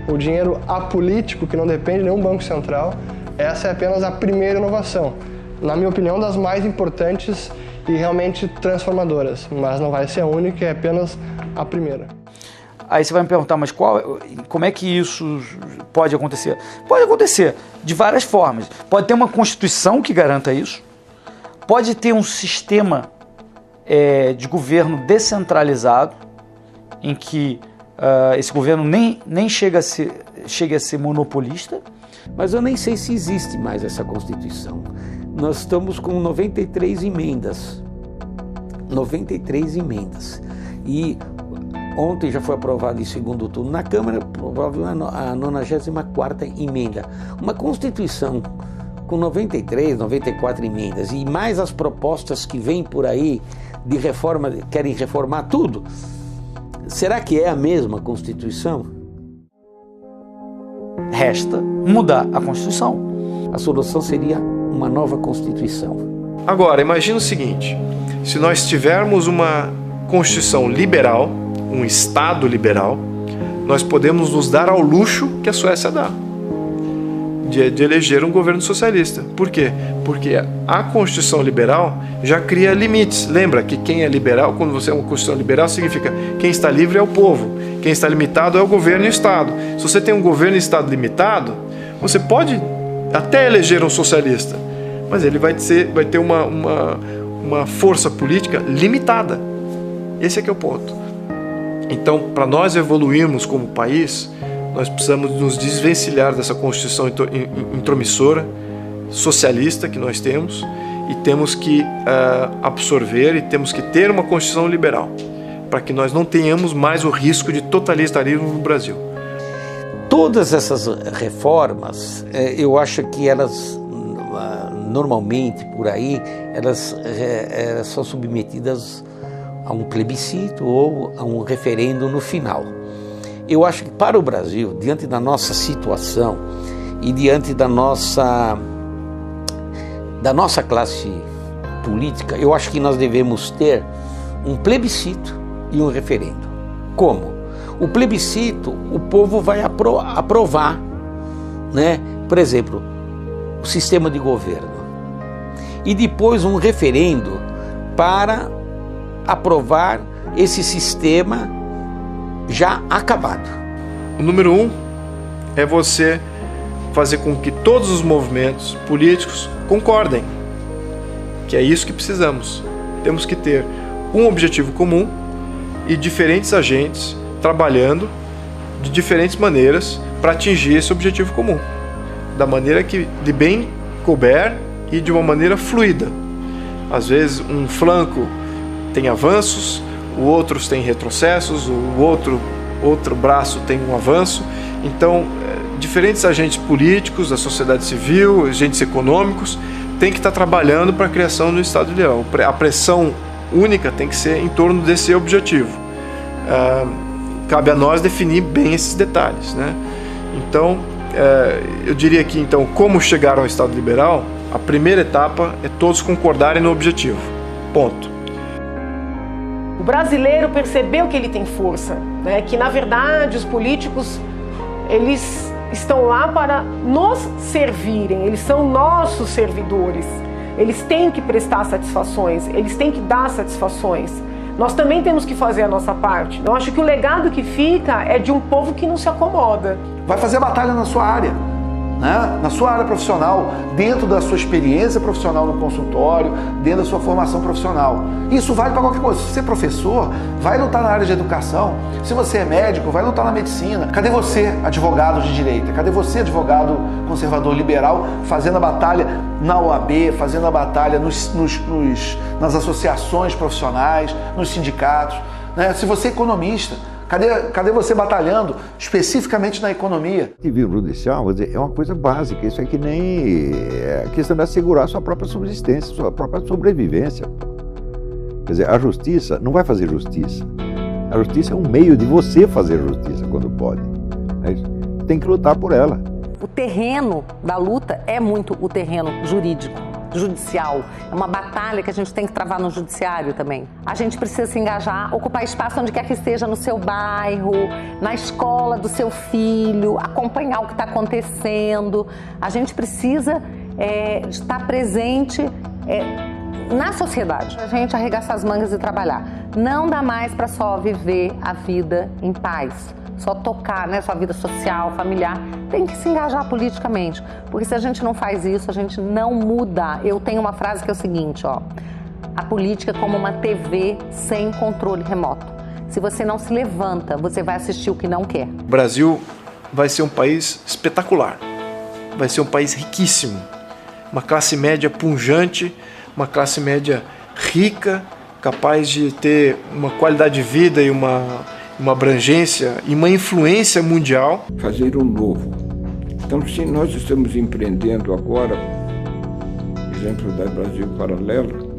o dinheiro apolítico, que não depende de nenhum banco central, essa é apenas a primeira inovação. Na minha opinião, das mais importantes e realmente transformadoras, mas não vai ser a única, é apenas a primeira. Aí você vai me perguntar, mas como é que isso pode acontecer? Pode acontecer de várias formas. Pode ter uma Constituição que garanta isso, pode ter um sistema de governo descentralizado, em que esse governo nem chega a ser monopolista. Mas eu nem sei se existe mais essa Constituição. Nós estamos com 93 emendas. 93 emendas. E ontem já foi aprovado em segundo turno na Câmara, provavelmente a 94ª emenda. Uma Constituição com 93, 94 emendas e mais as propostas que vêm por aí de reforma, querem reformar tudo. Será que é a mesma Constituição? Resta mudar a Constituição. A solução seria uma nova Constituição. Agora, imagina o seguinte, se nós tivermos uma Constituição liberal, um Estado liberal, nós podemos nos dar ao luxo que a Suécia dá, de eleger um governo socialista. Por quê? Porque a Constituição liberal já cria limites. Lembra que quem é liberal, quando você é uma Constituição liberal, significa quem está livre é o povo, quem está limitado é o governo e o Estado. Se você tem um governo e Estado limitado, você pode até eleger um socialista, mas ele vai ter uma força política limitada. Esse é que é o ponto. Então, para nós evoluirmos como país, nós precisamos nos desvencilhar dessa Constituição intromissora, socialista que nós temos, e temos que absorver e temos que ter uma Constituição liberal, para que nós não tenhamos mais o risco de totalitarismo no Brasil. Todas essas reformas, eu acho que elas, normalmente por aí, elas são submetidas a um plebiscito ou a um referendo no final. Eu acho que para o Brasil, diante da nossa situação e diante da nossa classe política, eu acho que nós devemos ter um plebiscito e um referendo. Como? O plebiscito, o povo vai aprovar né? Por exemplo, o sistema de governo. E depois um referendo para aprovar esse sistema já acabado. O número 1 é você fazer com que todos os movimentos políticos concordem, que é isso que precisamos. Temos que ter um objetivo comum e diferentes agentes trabalhando de diferentes maneiras para atingir esse objetivo comum, da maneira que de bem couber e de uma maneira fluida. Às vezes um flanco tem avanços, o outro tem retrocessos, o outro braço tem um avanço. Então, diferentes agentes políticos, da sociedade civil, agentes econômicos, têm que estar trabalhando para a criação do Estado Ideal. A pressão única tem que ser em torno desse objetivo. Cabe a nós definir bem esses detalhes, né? Então, eu diria que então, como chegar ao Estado liberal, a primeira etapa é todos concordarem no objetivo. Ponto. O brasileiro percebeu que ele tem força, né? Que na verdade os políticos, eles estão lá para nos servirem, eles são nossos servidores, eles têm que prestar satisfações, eles têm que dar satisfações. Nós também temos que fazer a nossa parte. Eu acho que o legado que fica é de um povo que não se acomoda. Vai fazer batalha na sua área, né? Na sua área profissional, dentro da sua experiência profissional no consultório, dentro da sua formação profissional. Isso vale para qualquer coisa. Se você é professor, vai lutar na área de educação. Se você é médico, vai lutar na medicina. Cadê você, advogado de direita? Cadê você, advogado conservador liberal, fazendo a batalha na OAB, fazendo a batalha nas associações profissionais, nos sindicatos, né? Se você é economista, cadê você batalhando especificamente na economia? O ativismo judicial, vou dizer, é uma coisa básica. Isso é que nem a questão de assegurar a sua própria subsistência, sua própria sobrevivência. Quer dizer, a justiça não vai fazer justiça. A justiça é um meio de você fazer justiça quando pode. Tem que lutar por ela. O terreno da luta é muito o terreno jurídico, judicial. É uma batalha que a gente tem que travar no judiciário também. A gente precisa se engajar, ocupar espaço onde quer que esteja, no seu bairro, na escola do seu filho, acompanhar o que está acontecendo. A gente precisa estar presente na sociedade. A gente arregaçar as mangas e trabalhar. Não dá mais para só viver a vida em paz. Só tocar, né, sua vida social, familiar, tem que se engajar politicamente, porque se a gente não faz isso, a gente não muda. Eu tenho uma frase que é o seguinte, ó: a política é como uma TV sem controle remoto. Se você não se levanta, você vai assistir o que não quer. O Brasil vai ser um país espetacular, vai ser um país riquíssimo, uma classe média pujante, uma classe média rica, capaz de ter uma qualidade de vida e uma abrangência e uma influência mundial. Fazer o novo. Então, se nós estamos empreendendo agora, exemplo da Brasil Paralelo,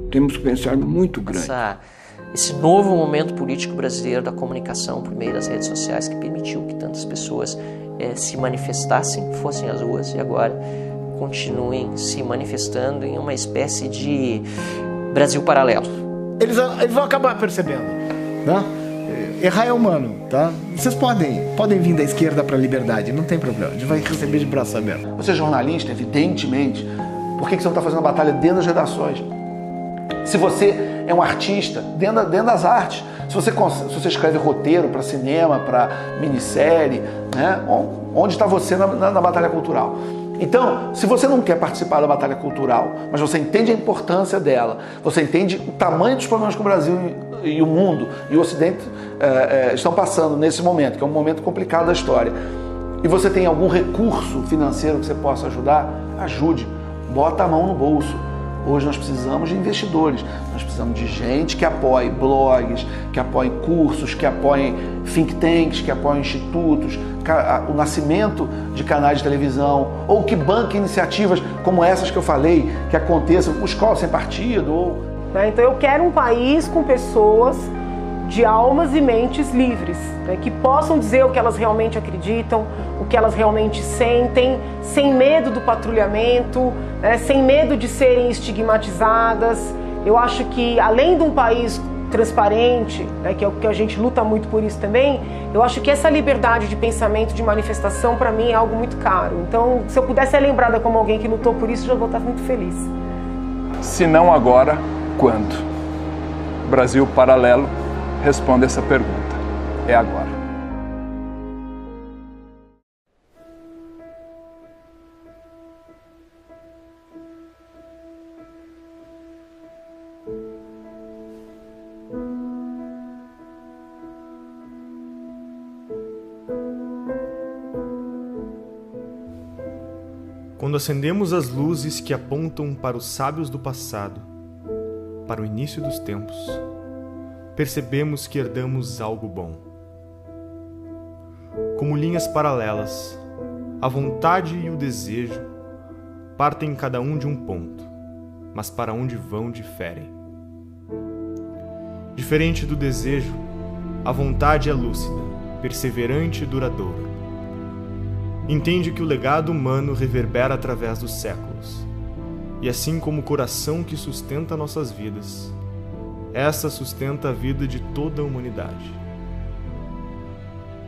temos que pensar muito grande. Esse novo momento político brasileiro da comunicação por meio das redes sociais que permitiu que tantas pessoas se manifestassem, fossem às ruas e agora continuem se manifestando em uma espécie de Brasil paralelo. Eles vão acabar percebendo, tá? Errar é humano, tá? Vocês podem vir da esquerda para a liberdade, não tem problema, a gente vai receber de braço aberto. Você é jornalista, evidentemente, por que você não está fazendo batalha dentro das redações? Se você é um artista, dentro das artes, se você escreve roteiro para cinema, para minissérie, né? Onde está você na batalha cultural? Então, se você não quer participar da batalha cultural, mas você entende a importância dela, você entende o tamanho dos problemas que o Brasil e o mundo e o Ocidente estão passando nesse momento, que é um momento complicado da história, e você tem algum recurso financeiro que você possa ajudar, ajude, bota a mão no bolso. Hoje nós precisamos de investidores, nós precisamos de gente que apoie blogs, que apoie cursos, que apoie think tanks, que apoie institutos, o nascimento de canais de televisão, ou que banque iniciativas como essas que eu falei, que aconteçam, escola sem partido. Então eu quero um país com pessoas de almas e mentes livres, né, que possam dizer o que elas realmente acreditam, o que elas realmente sentem, sem medo do patrulhamento, né, sem medo de serem estigmatizadas. Eu acho que, além de um país transparente, né, que é o que a gente luta muito por isso também, eu acho que essa liberdade de pensamento, de manifestação, para mim é algo muito caro. Então, se eu pudesse ser lembrada como alguém que lutou por isso, eu já vou estar muito feliz. Se não agora, quando? Brasil Paralelo responde essa pergunta. É agora. Quando acendemos as luzes que apontam para os sábios do passado, para o início dos tempos, percebemos que herdamos algo bom. Como linhas paralelas, a vontade e o desejo partem cada um de um ponto, mas para onde vão diferem. Diferente do desejo, a vontade é lúcida, perseverante e duradoura. Entende que o legado humano reverbera através dos séculos, e assim como o coração que sustenta nossas vidas, essa sustenta a vida de toda a humanidade.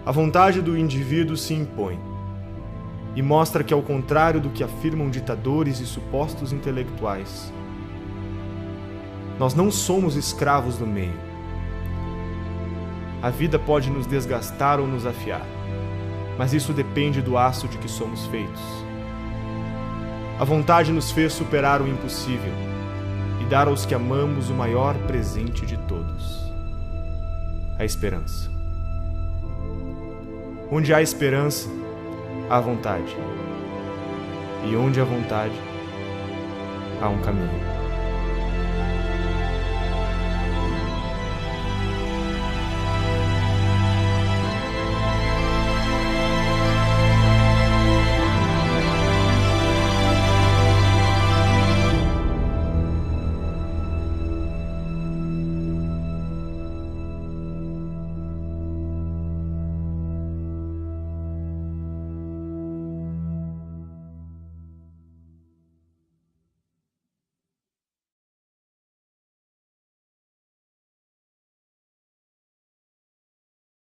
A vontade do indivíduo se impõe, e mostra que, ao contrário do que afirmam ditadores e supostos intelectuais, nós não somos escravos do meio. A vida pode nos desgastar ou nos afiar, mas isso depende do aço de que somos feitos. A vontade nos fez superar o impossível e dar aos que amamos o maior presente de todos: a esperança. Onde há esperança, há vontade. E onde há vontade, há um caminho.